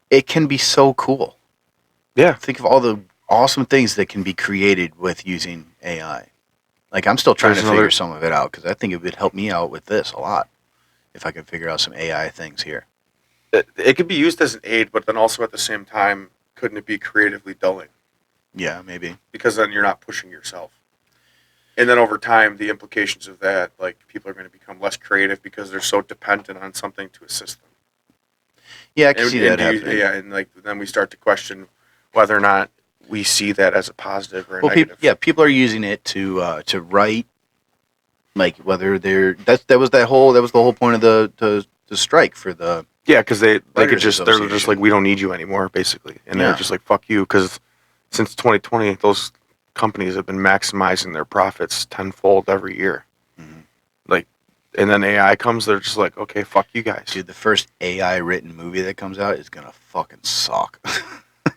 it can be so cool. Yeah. Think of all the awesome things that can be created with using AI. Like, I'm still trying There's to figure another- some of it out because I think it would help me out with this a lot if I could figure out some AI things here. It could be used as an aid, but then also at the same time, couldn't it be creatively dulling? Yeah, maybe. Because then you're not pushing yourself. And then over time, the implications of that, like people are going to become less creative because they're so dependent on something to assist them. Yeah, I can see that do you- happening. yeah, and like then we start to question whether or not we see that as a positive or a Well, negative. people are using it to write, like whether they're that was the whole point of the strike for the Yeah, because they're Writers just Association. like, we don't need you anymore, basically, and they're Yeah. just like, fuck you, because since 2020, those companies have been maximizing their profits tenfold every year. Mhm. Like, and then AI comes, they're just like, okay, fuck you guys. dude. The first AI written movie that comes out is gonna fucking suck.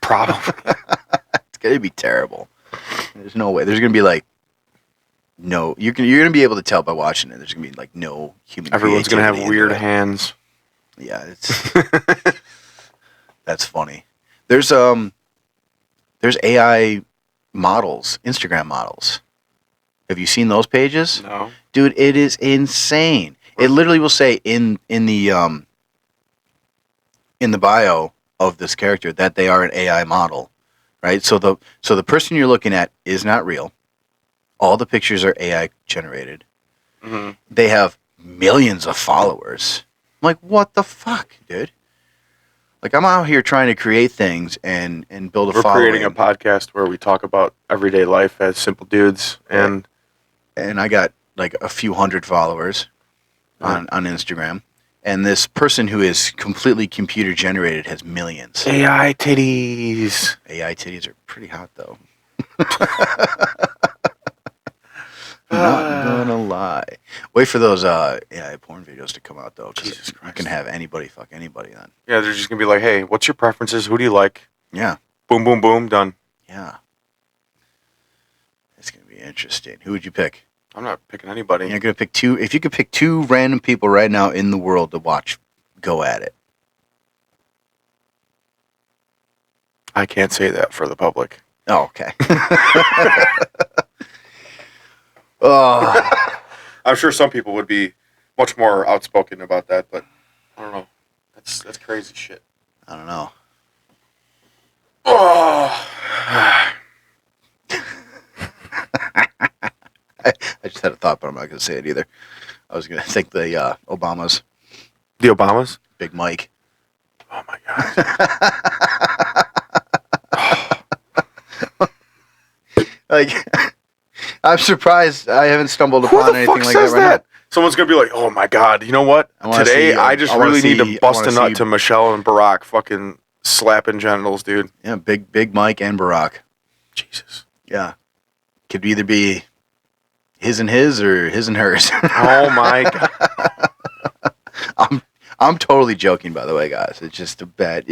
Problem. It's gonna be terrible. There's no way. There's gonna be like no. You're gonna be able to tell by watching it. There's gonna be like no human. Everyone's gonna have creativity weird into it. hands. Yeah, it's that's funny. There's AI models, Instagram models. Have you seen those pages? No. Dude, it is insane. It literally will say in the bio of this character that they are an AI model, right? So the person you're looking at is not real. All the pictures are AI generated. Hmm. They have millions of followers. I'm like, what the fuck, dude? Like, I'm out here trying to create things and build a We're following. creating a podcast where we talk about everyday life as simple dudes, and And I got like a few hundred followers on Instagram. And this person who is completely computer generated has millions. AI titties. AI titties are pretty hot, though. Not gonna lie. Wait for those AI porn videos to come out, though. 'Cause Jesus you Christ. can have anybody fuck anybody then. Yeah, they're just gonna be like, hey, what's your preferences? Who do you like? Yeah. Boom, boom, boom, done. Yeah. It's gonna be interesting. Who would you pick? I'm not picking anybody. You're gonna pick two. If you could pick two random people right now in the world to watch, go at it. I can't say that for the public. Oh, okay. Oh, I'm sure some people would be much more outspoken about that, but I don't know. That's crazy shit. I don't know. Oh. I just had a thought, but I'm not gonna say it either. I was gonna think the Obamas, The Obamas? Big Mike. Oh my god. Like, I'm surprised I haven't stumbled Who upon the anything fuck like that says right that? Someone's gonna be like, "Oh my god, you know what? I wanna Today see, I just I wanna really need see- to bust I a wanna nut see- to Michelle and Barack fucking slapping genitals, dude." now. Yeah, Big Mike and Barack. Jesus. Yeah, could either be his and his or his and hers. Oh my god. I'm totally joking, by the way, guys. It's just a bad,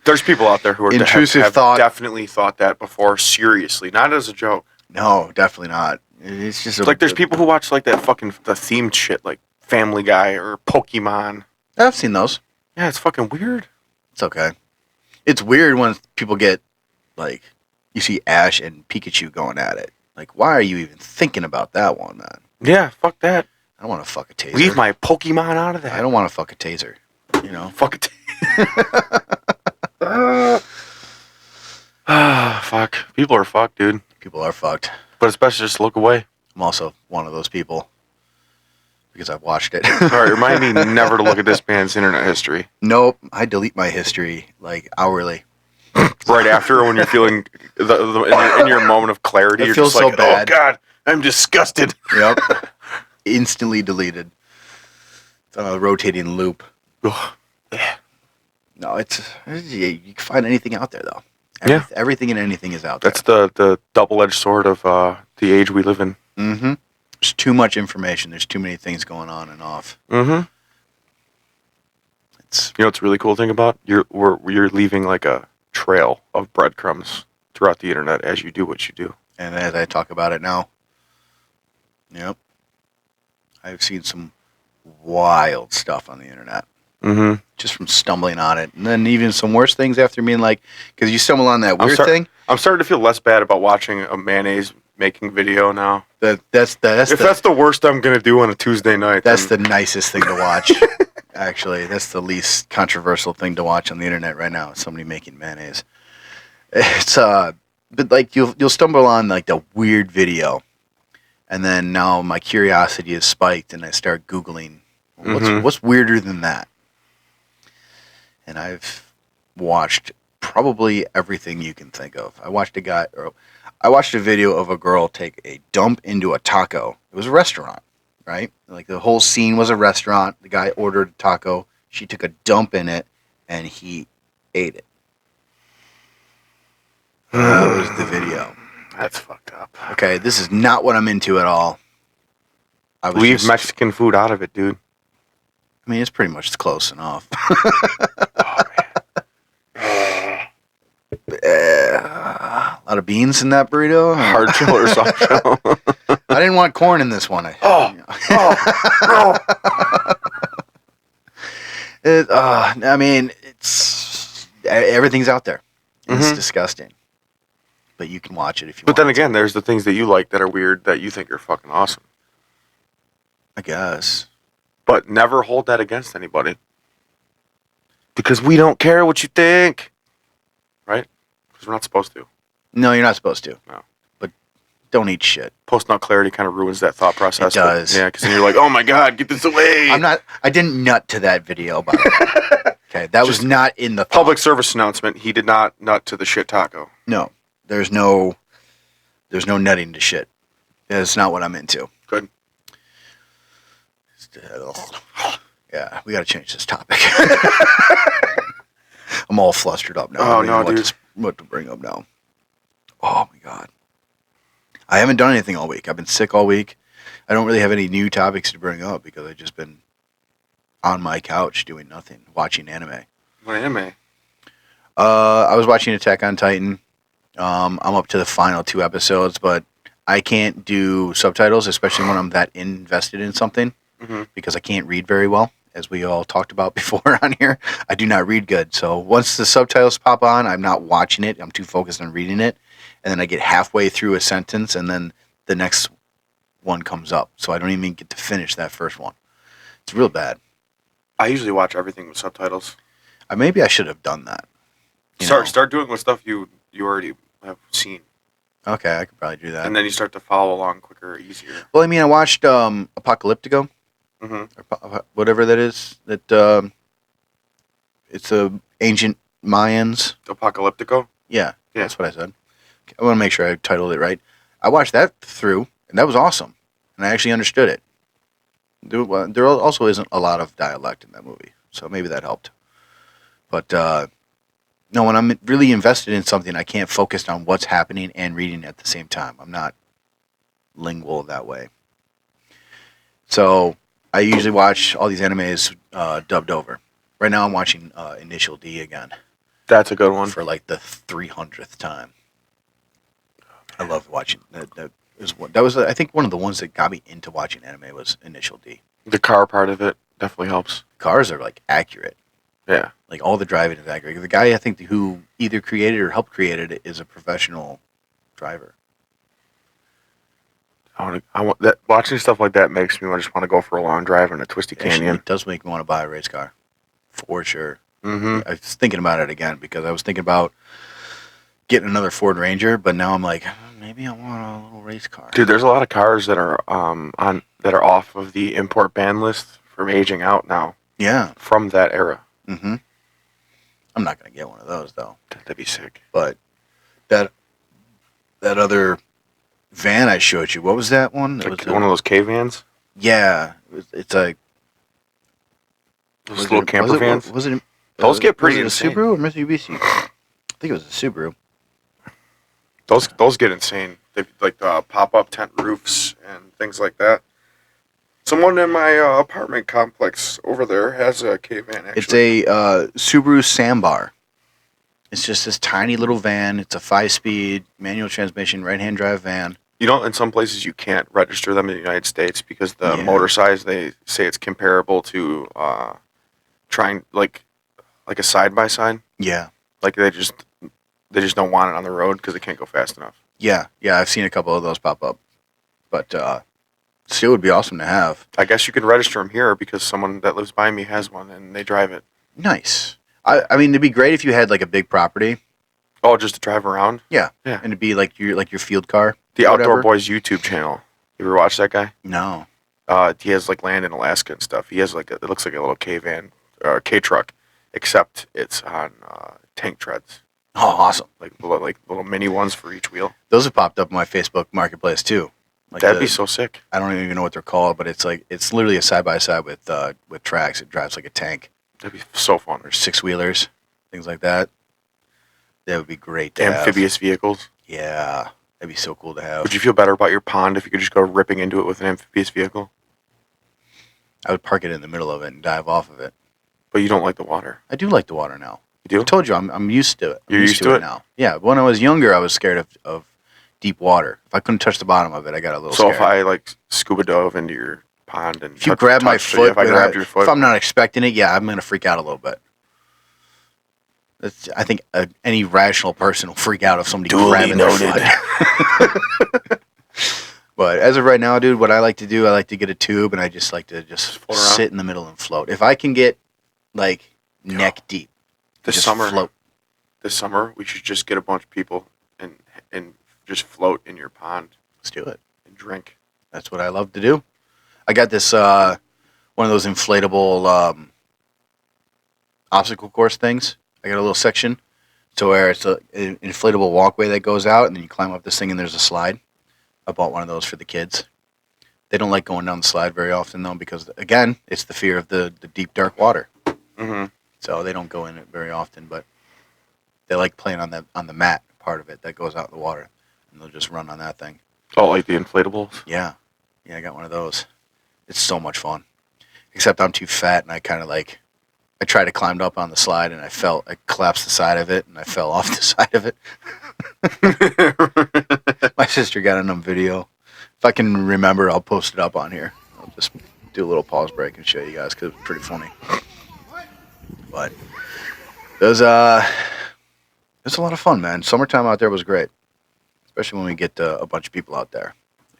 There's people out there who are Intrusive have thought. definitely thought that before, seriously, not as a joke. No, definitely not. It's just It's like there's people who watch like that fucking the themed shit, like Family Guy or Pokemon. I've seen those. Yeah, it's fucking weird. It's okay. It's weird when people get like you see Ash and Pikachu going at it. Like, why are you even thinking about that one, man? Yeah, fuck that. I don't want to fuck a taser. Leave my Pokemon out of that. I don't want to fuck a taser. You know. Fuck it. Fuck. People are fucked, dude. People are fucked. But it's best to just look away. I'm also one of those people because I've watched it. All right, remind me never to look at this man's internet history. Nope, I delete my history like hourly. Right after, when you're feeling in your moment of clarity, It you're feels just like, so bad. "Oh God, I'm disgusted." Yep. Instantly deleted. It's on a rotating loop. Ugh. Yeah. No, you can find anything out there though. Yeah. Everything and anything is out there. That's the double-edged sword of the age we live in. Mm-hmm. There's too much information. There's too many things going on and off. Mm-hmm. It's You know what's a really cool thing about? You're leaving like a trail of breadcrumbs throughout the internet as you do what you do. and as I talk about it now, yep, I've seen some wild stuff on the internet Mm-hmm. just from stumbling on it, and then even some worse things after being like, because you stumble on that weird thing. I'm starting to feel less bad about watching a mayonnaise making video now. That's If that's the worst I'm gonna do on a Tuesday night, That's then the nicest thing to watch. Actually, that's the least controversial thing to watch on the internet right now. Is somebody making mayonnaise. It's but like you'll stumble on like the weird video, and then now my curiosity is spiked, and I start googling what's weirder than that. And I've watched probably everything you can think of. I watched a video of a girl take a dump into a taco. It was a restaurant. Right? Like the whole scene was a restaurant. The guy ordered a taco. She took a dump in it, and he ate it. That was the video. that's fucked up. Okay, this is not what I'm into at all. I was Leave Mexican food out of it, dude. I mean, it's pretty much close enough. A lot of beans in that burrito. Hard shell or soft shell? I didn't want corn in this one. I mean, it's everything's out there. It's Mhm. disgusting, but you can watch it if you But want. then again, there's the things that you like that are weird that you think are fucking awesome. I guess. But never hold that against anybody. Because we don't care what you think. Right? Because we're not supposed to. No, you're not supposed to. No. But don't eat shit. Post-nut clarity kind of ruins that thought process. It does. Yeah, because then you're like, oh my God, get this away. I didn't nut to that video, by the way. Okay, that was Just not in the Public service announcement, he did not nut to the shit taco. No, there's no nutting to shit. That's not what I'm into. Good. Yeah, we got to change this topic. I'm all flustered up now. Oh, I don't no, even know dude. what to bring up now. Oh, my God. I haven't done anything all week. I've been sick all week. I don't really have any new topics to bring up because I've just been on my couch doing nothing, watching anime. What anime? I was watching Attack on Titan. I'm up to the final 2 episodes, but I can't do subtitles, especially when I'm that invested in something, Mhm. because I can't read very well, as we all talked about before on here. I do not read good. So once the subtitles pop on, I'm not watching it. I'm too focused on reading it. And then I get halfway through a sentence, and then the next one comes up. So I don't even get to finish that first one. It's real bad. I usually watch everything with subtitles. Maybe I should have done that. You know? Start doing with stuff you already have seen. Okay, I could probably do that. And then you start to follow along quicker, easier. Well, I mean, I watched Apocalyptico, Mm-hmm. or whatever that is. That it's ancient Mayans. Apocalyptico? Yeah, Yeah. that's what I said. I want to make sure I titled it right. I watched that through, and that was awesome, and I actually understood it. There also isn't a lot of dialect in that movie, so maybe that helped. But no, when I'm really invested in something, I can't focus on what's happening and reading at the same time. I'm not lingual that way. So I usually watch all these animes dubbed over. Right now I'm watching Initial D again That's a good one. for like the 300th time. I love watching that. That was I think one of the ones that got me into watching anime was Initial D. The car part of it definitely helps. Cars are like accurate. Yeah. Like all the driving is accurate. The guy I think who either created or helped create it is a professional driver. I want that. Watching stuff like that makes me just want to go for a long drive in a twisty Actually, canyon. it does make me want to buy a race car, for sure. Mm-hmm. I was thinking about it again because I was thinking about getting another Ford Ranger, but now I'm like, maybe I want a little race car. Dude, there's a lot of cars that are off of the import ban list from aging out now Yeah. from that era. Mm-hmm. I'm not gonna get one of those though. That'd be sick. But that other van I showed you, what was that one? It Like was one of those K vans, yeah. It's like those little camper vans. Was it? Those get pretty was it insane. a Subaru or Mitsubishi? I think it was a Subaru. Those get insane. They like the pop-up tent roofs and things like that. Someone in my apartment complex over there has a K-van, actually. It's a Subaru Sambar. It's just this tiny little van. It's a 5-speed manual transmission, right-hand drive van. You know, in some places you can't register them in the United States because the Yeah. motor size, they say it's comparable to trying like a side-by-side. Yeah. Like they just don't want it on the road because it can't go fast enough. Yeah. I've seen a couple of those pop up. But still would be awesome to have. I guess you can register them here because someone that lives by me has one and they drive it. Nice. I mean, it'd be great if you had like a big property. Oh, just to drive around? Yeah. Yeah. And it'd be like your field car. The or Outdoor whatever. Boys YouTube channel. You ever watch that guy? No. He has like land in Alaska and stuff. He has it looks like a little K-van, K-truck, except it's on tank treads. Oh, awesome. Like little mini ones for each wheel. Those have popped up on my Facebook Marketplace too. Like That'd be so sick. I don't even know what they're called, but it's literally a side by side with tracks. It drives like a tank. That'd be so fun. Or 6-wheelers, things like that. That would be great to Amphibious vehicles. have. Yeah, that'd be so cool to have. Would you feel better about your pond if you could just go ripping into it with an amphibious vehicle? I would park it in the middle of it and dive off of it. But you don't like the water. I do like the water now. You do? I told you I'm used to it. I'm You're used to it? now. Yeah, when I was younger, I was scared of deep water. If I couldn't touch the bottom of it, I got a little So scared. if I like scuba dove into your pond and If you grab my foot, if I grabbed your foot, if I'm not expecting it, yeah, I'm gonna freak out a little bit. I think any rational person will freak out if somebody Duly grabbing their noted. foot. But as of right now, dude, what I like to do, I like to get a tube and I just like to Float around? sit in the middle and float. If I can get like neck deep, this just summer, float. we should just get a bunch of people and just float in your pond Let's do it. and drink. That's what I love to do. I got this one of those inflatable obstacle course things. I got a little section to where it's an inflatable walkway that goes out, and then you climb up this thing, and there's a slide. I bought one of those for the kids. They don't like going down the slide very often, though, because, again, it's the fear of the deep, dark water. Mm-hmm. So they don't go in it very often, but they like playing on the mat part of it that goes out in the water, and they'll just run on that thing. Oh, like the inflatables? Yeah, I got one of those. It's so much fun. Except I'm too fat, and I kind of I tried to climb up on the slide, and I collapsed the side of it, and I fell off the side of it. My sister got it on video. If I can remember, I'll post it up on here. I'll just do a little pause break and show you guys because it's pretty funny. But it was a lot of fun, man. Summertime out there was great, especially when we get a bunch of people out there.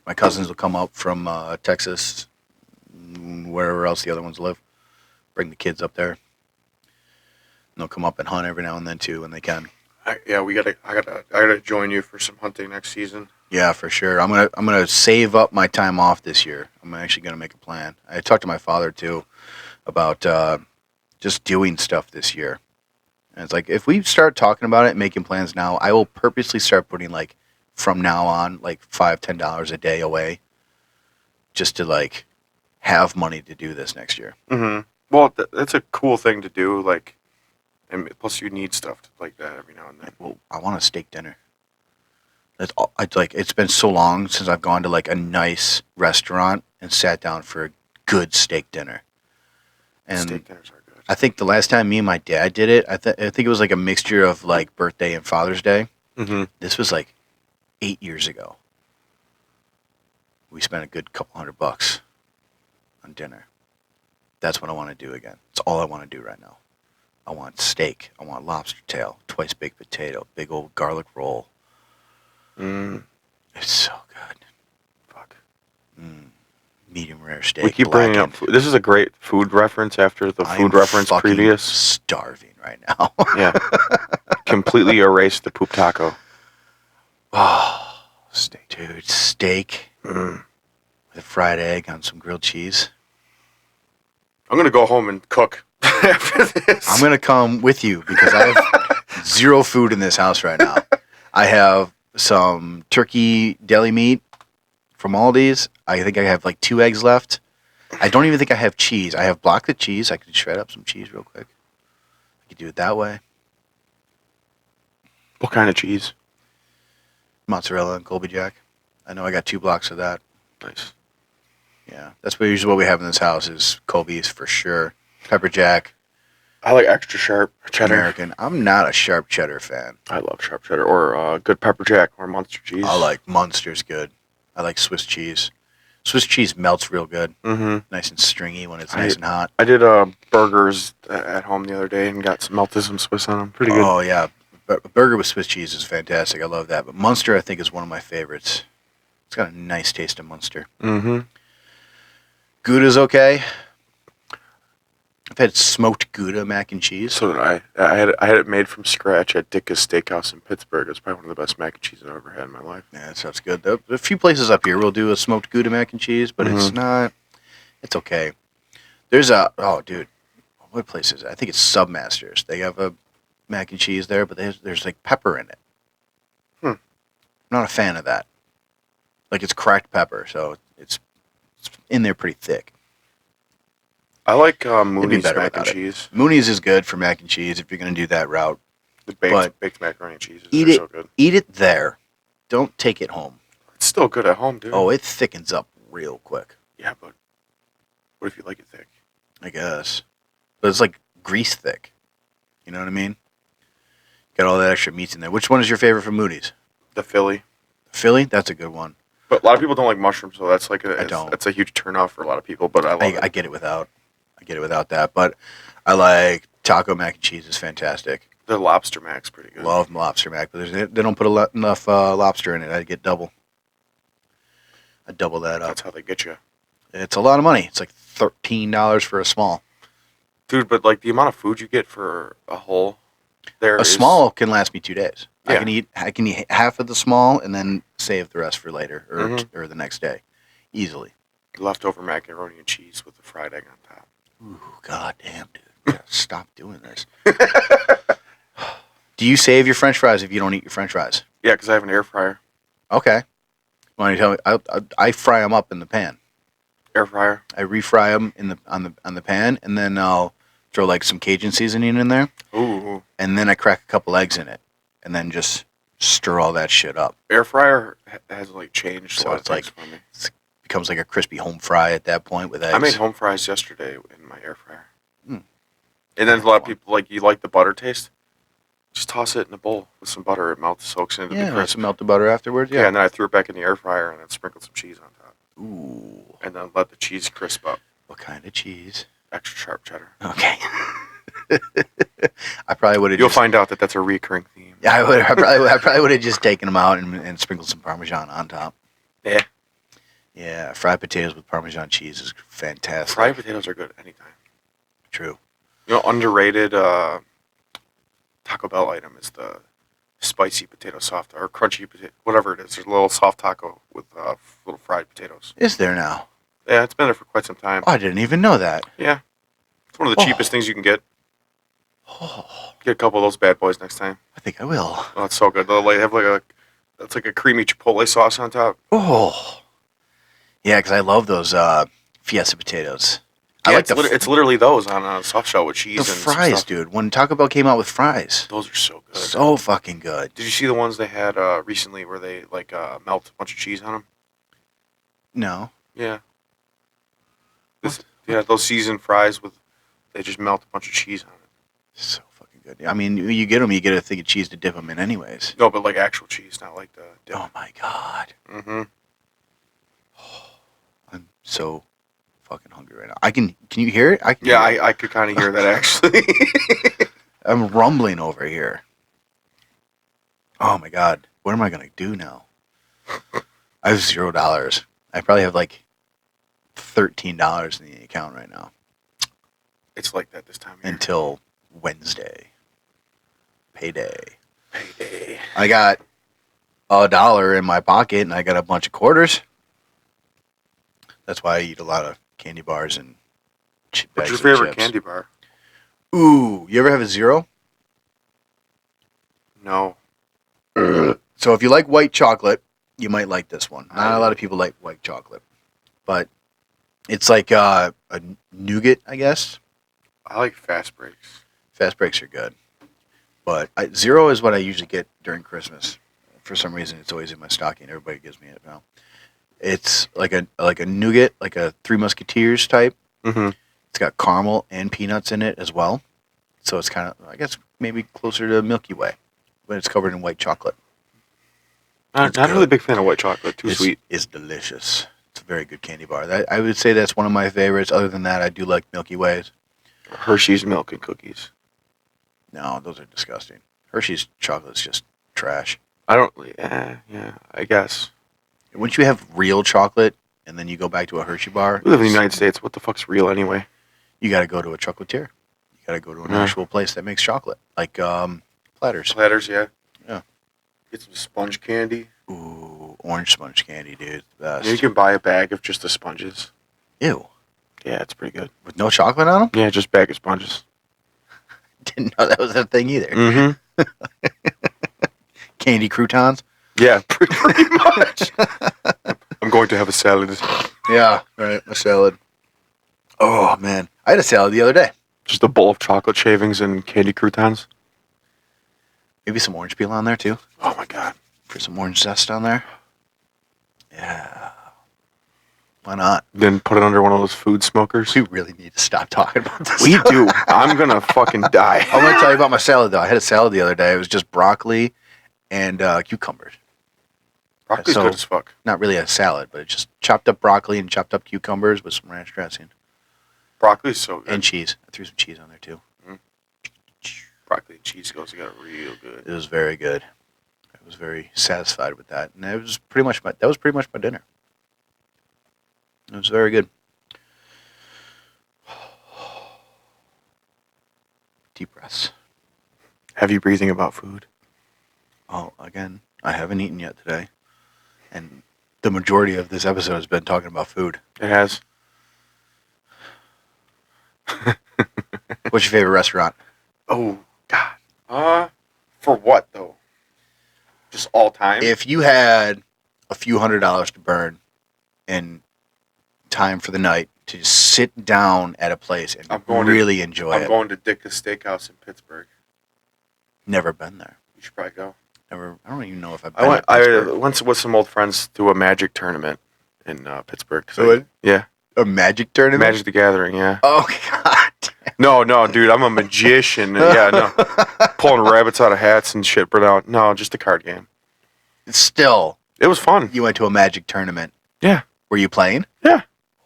My cousins will come up from Texas, wherever else the other ones live. Bring the kids up there. And they'll come up and hunt every now and then too when they can. I gotta join you for some hunting next season. Yeah, for sure. I'm gonna save up my time off this year. I'm actually gonna make a plan. I talked to my father too about just doing stuff this year. And it's like if we start talking about it, and making plans now, I will purposely start putting from now on $5-10 a day away, just to have money to do this next year. Mm-hmm. Well, that's a cool thing to do. And plus you need stuff like that every now and then. Well, I want a steak dinner. That's all. It's been so long since I've gone to a nice restaurant and sat down for a good steak dinner. And Steak dinners are good. I think the last time me and my dad did it, I think it was a mixture of birthday and Father's Day. Mm-hmm. This was 8 years ago. We spent a good couple $100 on dinner. That's what I want to do again. It's all I want to do right now. I want steak. I want lobster tail, twice baked potato, big old garlic roll. Mm. It's so good. Fuck. Medium rare steak. We keep bringing up blackened. food. This is a great food reference after the food reference fucking previous. Starving right now. Yeah. Completely erased the poop taco. Oh, steak, dude! Steak Mm. with a fried egg on some grilled cheese. I'm gonna go home and cook after this. I'm gonna come with you because I have zero food in this house right now. I have some turkey deli meat from Aldi's. I think I have 2 eggs left. I don't even think I have cheese. I have block of cheese. I could shred up some cheese real quick. I could do it that way. What kind of cheese? mozzarella and Colby Jack. I know I got 2 blocks of that. Nice. Yeah, that's usually what we have in this house is Colby's for sure. Pepper Jack, I like extra sharp cheddar. American. I'm not a sharp cheddar fan. I love sharp cheddar or good pepper jack or Munster cheese. I like Munster's good. I like Swiss cheese. Swiss cheese melts real good. Mm-hmm. Nice and stringy when it's nice and hot. I did burgers at home the other day and melted some Swiss on them. Pretty good. Oh, yeah. A burger with Swiss cheese is fantastic. I love that. But Munster, I think, is one of my favorites. It's got a nice taste of Munster. Mm-hmm. Gouda's okay. I've had smoked Gouda mac and cheese. So did I. I had it made from scratch at Dicka's Steakhouse in Pittsburgh. It's probably one of the best mac and cheese I've ever had in my life. Yeah, that sounds good. A few places up here will do a smoked Gouda mac and cheese, but it's not. It's okay. There's oh, dude, what place is it? I think it's Submasters. They have a mac and cheese there, but there's like pepper in it. I'm not a fan of that. Like it's cracked pepper, so it's in there pretty thick. I like It'd be Mooney's better mac and without it. cheese. Mooney's is good for mac and cheese if you're going to do that route. The But baked macaroni and cheese Eat are it. so good. Eat it there. Don't take it home. It's still good at home, dude. Oh, it thickens up real quick. Yeah, but what if you like it thick? I guess. But it's like grease thick. You know what I mean? Got all that extra meats in there. Which one is your favorite from Moody's? The Philly. Philly? That's a good one. But a lot of people don't like mushrooms, so that's like I don't. that's a huge turnoff for a lot of people. But I love it. I get it without. I get it without that. But I like taco mac and cheese is fantastic. The lobster mac's pretty good. Love lobster mac, but they don't put enough lobster in it. I get double. I double that up. That's how they get you, It's a lot of money. It's like $13 for a small. dude. But like the amount of food you get for a whole, A small can last me 2 days. Yeah. I can eat half of the small and then save the rest for later or Mhm. or the next day, easily. leftover macaroni and cheese with the fried egg on top. Ooh, god damn, dude! Gotta stop doing this. Do you save your French fries if you don't eat your French fries? Yeah, because I have an air fryer. Okay. Why don't you tell me? I fry them up in the pan. Air fryer. I refry them on the pan, and then I'll throw like some Cajun seasoning in there, Ooh. and then I crack a couple eggs in it, and then just stir all that shit up. Air fryer has like changed So a lot of it's things like- for me. Becomes like a crispy home fry at that point with eggs. I made home fries yesterday in my air fryer. Hmm. And then a lot of people like you like the butter taste. Just toss it in a bowl with some butter. It melts, soaks into Yeah, the let crisp. some melted butter afterwards. Yeah, Yeah. and then I threw it back in the air fryer and then sprinkled some cheese on top. Ooh, And then let the cheese crisp up. what kind of cheese? Extra sharp cheddar. Okay. I probably would have. You'll find out that that's a recurring theme. Yeah, I probably would have just taken them out and sprinkled some Parmesan on top. Yeah. Yeah, fried potatoes with Parmesan cheese is fantastic. Fried potatoes are good anytime. True. You know, underrated Taco Bell item is the spicy potato soft or crunchy potato, whatever it is. There's a little soft taco with little fried potatoes. Is there now? Yeah, it's been there for quite some time. Oh, I didn't even know that. Yeah. It's one of the Oh. cheapest things you can get. Oh, Get a couple of those bad boys next time. I think I will. Oh, it's so good. They'll like, have it's like a creamy chipotle sauce on top. Oh. Yeah, because I love those Fiesta potatoes. I Yeah, like it's literally those on a soft shell with cheese the and some fries, stuff. dude. When Taco Bell came out with fries, Those are so good. so fucking good. Did you see the ones they had recently where they like melt a bunch of cheese on them? No. Yeah. Yeah, those seasoned fries they just melt a bunch of cheese on it. So fucking good. I mean, you get them, you get a thing of cheese to dip them in anyways. No, but like actual cheese, not like the dip. Oh my god. Mm-hmm. I'm so fucking hungry right now. Can you hear it? I can Yeah, hear it. I could kind of hear that actually. I'm rumbling over here. Oh my god. What am I going to do now? I have $0. I probably have like $13 in the account right now It's like that this time of year. until Wednesday. Payday. Payday. I got $1 in my pocket and I got a bunch of quarters. That's why I eat a lot of candy bars and What's bags your of favorite chips. candy bar? Ooh, you ever have a Zero? No. So if you like white chocolate, you might like this one. Not a lot of people like white chocolate, but it's like a nougat, I guess. I like fast breaks. Fast breaks are good, but Zero is what I usually get during Christmas for some reason it's always in my stocking. Everybody gives me it now. It's like a nougat, like a Three Musketeers type. Mm-hmm. It's got caramel and peanuts in it as well. So it's kind of, I guess, maybe closer to Milky Way, but it's covered in white chocolate. Not really a big fan of white chocolate. Too sweet. It's delicious. It's a very good candy bar. I would say that's one of my favorites. Other than that, I do like Milky Ways. Hershey's milk and cookies. No, those are disgusting. Hershey's chocolate's just trash. I don't. Yeah, I guess. Once you have real chocolate and then you go back to a Hershey bar, We live in the United States. What the fuck's real anyway? you got to go to a chocolatier. You got to go to an Yeah. actual place that makes chocolate, like Platters. Platters, yeah. Yeah. Get some sponge candy. Ooh, orange sponge candy, dude. The best. You can buy a bag of just the sponges. Ew. Yeah, it's pretty good. With no chocolate on them? Yeah, just a bag of sponges. Didn't know that was a thing either. Mm-hmm. Candy croutons? Yeah, pretty much. I'm going to have a salad. Yeah, right. A salad. Oh, man. I had a salad the other day. Just a bowl of chocolate shavings and candy croutons. Maybe some orange peel on there, too. Oh my god. For some orange zest on there. Yeah. Why not? Then put it under one of those food smokers. We really need to stop talking about this. We do. I'm gonna fucking die. I'm going to tell you about my salad, though. I had a salad the other day. It was just broccoli and cucumbers. Broccoli's So- good as fuck. Not really a salad, but it's just chopped up broccoli and chopped up cucumbers with some ranch dressing. Broccoli's so good. And cheese. I threw some cheese on there, too. Broccoli and cheese goes together real good. It was very good. I was very satisfied with that. And that was pretty much my dinner. It was very good. Deep breaths. Heavy breathing about food. Oh, again, I haven't eaten yet today. And the majority of this episode has been talking about food. It has. What's your favorite restaurant? Oh God. For what though? Just all time. If you had a few $100s to burn and time for the night to just sit down at a place and really enjoy I'm it. going to Dick's Steakhouse in Pittsburgh. Never been there. You should probably go. Never. I don't even know if I've been I went. to Pittsburgh. I went with some old friends to a Magic tournament in Pittsburgh. Really? Yeah. A Magic tournament? Magic the Gathering. Yeah. Oh, God. No, dude, I'm a magician. Yeah, no. Pulling rabbits out of hats and shit, but no, just a card game. Still, It was fun. you went to a Magic tournament. Yeah. Were you playing? Yeah.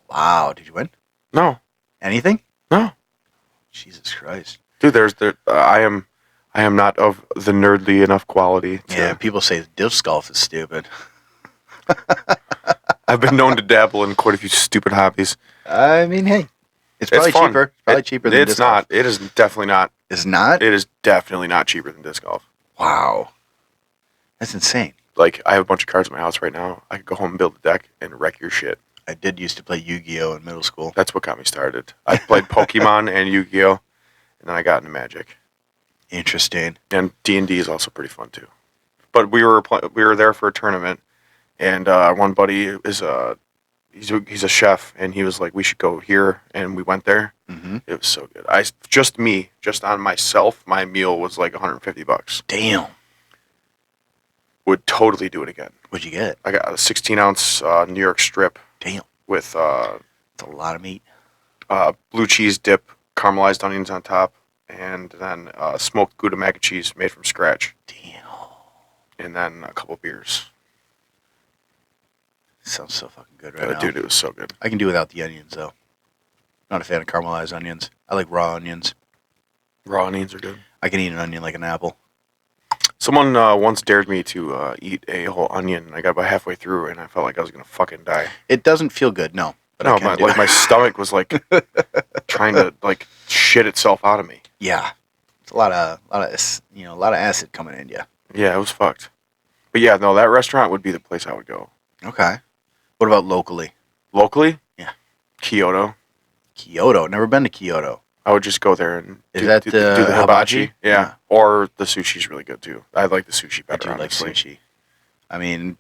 Wow. Did you win? No. Anything? No. Jesus Christ. Dude, I am not of the nerdly enough quality. Yeah, people say disc golf is stupid. I've been known to dabble in quite a few stupid hobbies. I mean, hey. It's probably fun. cheaper. It's probably cheaper than It's disc not. golf. It is definitely not. It's not? It is definitely not cheaper than disc golf. Wow. That's insane. Like, I have a bunch of cards in my house right now. I could go home and build a deck and wreck your shit. I did used to play Yu-Gi-Oh! In middle school. That's what got me started. I played Pokemon and Yu-Gi-Oh! And then I got into Magic. Interesting. And D&D is also pretty fun, too. But we were there for a tournament, and one buddy is he's a chef, and he was like, we should go here, and we went there. Mm-hmm. It was so good. Just on myself, my meal was like $150. Damn. Would totally do it again. What'd you get? I got a 16-ounce New York strip Damn. with That's a lot of meat. blue cheese dip, caramelized onions on top, and then smoked Gouda mac and cheese made from scratch, Damn. and then a couple beers. Sounds so fucking good right now. Dude, it was so good. I can do without the onions, though. Not a fan of caramelized onions. I like raw onions. Raw onions are good. I can eat an onion like an apple. Someone once dared me to eat a whole onion, and I got about halfway through, and I felt like I was gonna fucking die. It doesn't feel good, no. But No, I can do it. my stomach was like trying to like shit itself out of me. Yeah. It's a lot of acid coming in you. Yeah, it was fucked. But yeah, no, that restaurant would be the place I would go. Okay. What about locally? Locally? Yeah. Kyoto. Kyoto. Never been to Kyoto. I would just go there and Is do that the the hibachi. hibachi? Yeah. Yeah. Or the sushi's really good too. I like the sushi I better, do like honestly. sushi. I mean,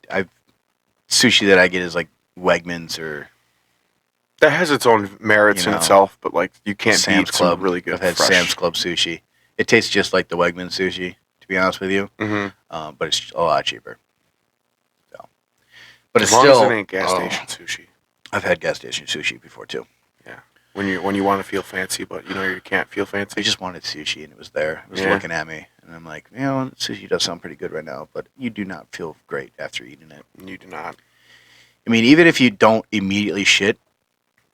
sushi that I get is like Wegmans or That has its own merits You in know, itself, but like you can't Sam's beat some Club. really good I've had fresh. Sam's Club sushi. It tastes just like the Wegmans sushi, to be honest with you. Mm-hmm. But it's a lot cheaper. But As it's long still. as it ain't gas oh, station sushi. I've had gas station sushi before too. Yeah. When you want to feel fancy, but you can't feel fancy. I just wanted sushi and it was there. It was Yeah. looking at me, and I'm like, sushi does sound pretty good right now, but you do not feel great after eating it. You do not. I mean, even if you don't immediately shit,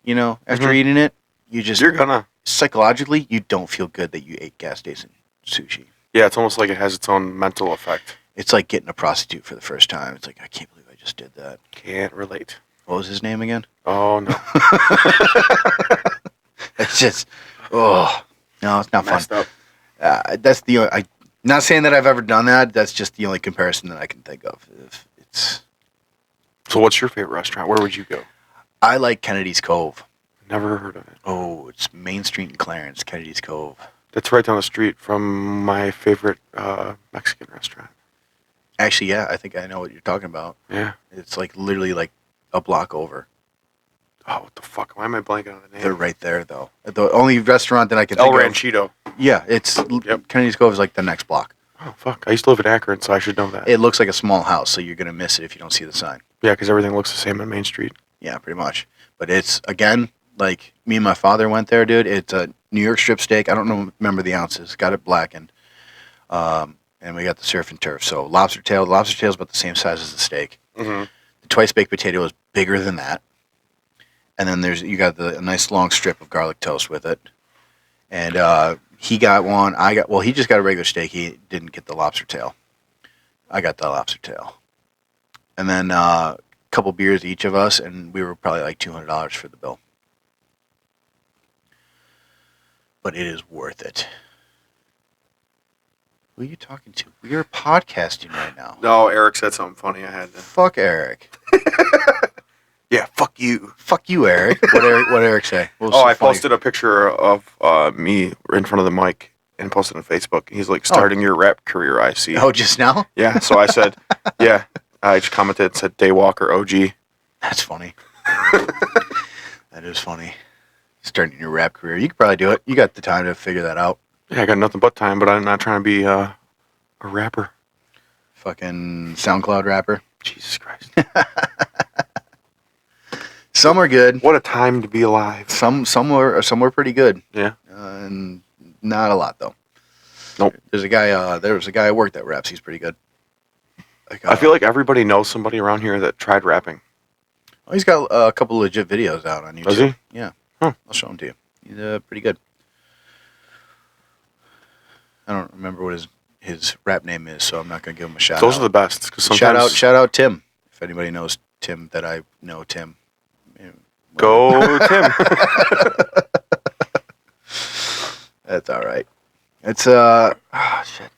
after Mhm. eating it, you just You're gonna. psychologically you don't feel good that you ate gas station sushi. Yeah, it's almost like it has its own mental effect. It's like getting a prostitute for the first time. It's like I can't believe I just did that. Can't relate. What was his name again? Oh no. It's just, no, it's not fun. Messed up. That's I'm not saying that I've ever done that. That's just the only comparison that I can think of. So what's your favorite restaurant? Where would you go? I like Kennedy's Cove. Never heard of it. Oh, it's Main Street in Clarence, Kennedy's Cove. That's right down the street from my favorite Mexican restaurant. Actually, yeah, I think I know what you're talking about. Yeah. It's like literally like a block over. Oh, what the fuck? Why am I blanking on the name? They're right there, though. The only restaurant that I can El think Ranchito. of. Yeah, it's Kennedy's Cove is like the next block. Oh, fuck. I used to live in Akron, so I should know that. It looks like a small house, so you're going to miss it if you don't see the sign. Yeah, because everything looks the same on Main Street. Yeah, pretty much. But it's, again, like me and my father went there, dude. It's a New York strip steak. I don't remember the ounces. Got it blackened. And we got the surf and turf. So lobster tail. The lobster tail is about the same size as the steak. Mm-hmm. The twice baked potato is bigger than that. And then you got a nice long strip of garlic toast with it. And he got one. He just got a regular steak. He didn't get the lobster tail. I got the lobster tail. And then a couple beers each of us, and we were probably like $200 for the bill. But it is worth it. Who are you talking to? We are podcasting right now. No, Eric said something funny. I had to. Fuck Eric. Yeah, fuck you. Fuck you, Eric. What Eric say? What was Oh, so I funny? posted a picture of me in front of the mic and posted on Facebook. He's like, starting your rap career, I see. Oh, just now? Yeah, so I said, yeah. I just commented and said, Daywalker OG. That's funny. That is funny. Starting your rap career. You could probably do it. You got the time to figure that out. Yeah, I got nothing but time, but I'm not trying to be a rapper. Fucking SoundCloud rapper. Jesus Christ. Some are good. What a time to be alive. Some were pretty good. Yeah. And not a lot though. Nope. There was a guy at work that raps. He's pretty good. Like, I feel like everybody knows somebody around here that tried rapping. he's got a couple legit videos out on YouTube. Does he? Yeah. Huh. I'll show them to you. He's pretty good. I don't remember what his rap name is, so I'm not gonna give him a shout Those out. are the best. Cause Shout sometimes out Tim. If anybody knows Tim that I know Tim. Go Tim. That's all right. It's shit.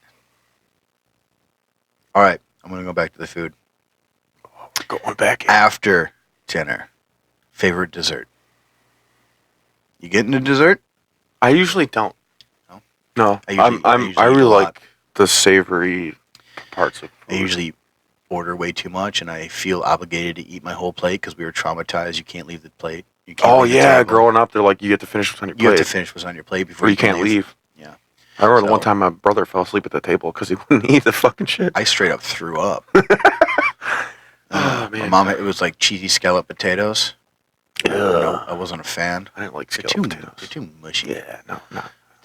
All right, I'm gonna go back to the food. Going back in. After dinner, favorite dessert. You getting a dessert? I usually don't. No? No. I usually I eat really a lot. like the savory parts of food. I usually order way too much, and I feel obligated to eat my whole plate because we were traumatized. You can't leave the plate. You can't Oh leave the yeah, table. growing up, they're like, you get to finish what's on your You plate. have to finish what's on your plate before or you can't leave. Yeah. I remember the one So- time my brother fell asleep at the table because he wouldn't eat the fucking shit. I straight up threw up. Oh, My man. mom, it was like cheesy scallop potatoes. Ugh. No, I wasn't a fan. I didn't like They're scalloped too, potatoes. they're too mushy. Yeah, no.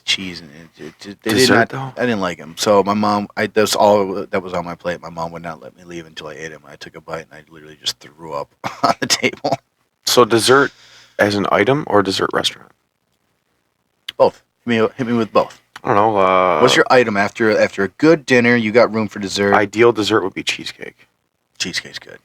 Cheese and they Dessert, did not. though? I didn't like them. So my mom, that's all that was on my plate. My mom would not let me leave until I ate them. I took a bite and I literally just threw up on the table. So dessert as an item or dessert restaurant? Both. Hit me with both. I don't know. What's your item after a good dinner? You got room for dessert. ideal dessert would be cheesecake, Cheesecake's good.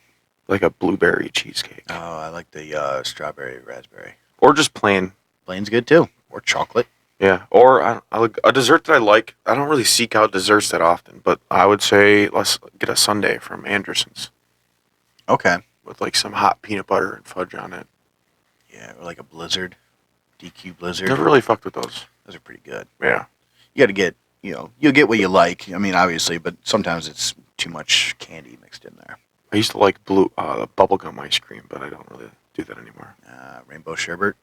like a blueberry cheesecake, Oh, I like the strawberry raspberry. or just plain. Plain's good too. Or chocolate. Yeah, or I like a dessert that I like. I don't really seek out desserts that often, but I would say let's get a sundae from Anderson's Okay. with like some hot peanut butter and fudge on it. Yeah, or like a Blizzard. DQ Blizzard. Never really fucked with those. Those are pretty good. Yeah. You got to get, you'll get what you like. I mean, obviously, but sometimes it's too much candy mixed in there. I used to like the bubblegum ice cream, but I don't really do that anymore. Rainbow sherbet.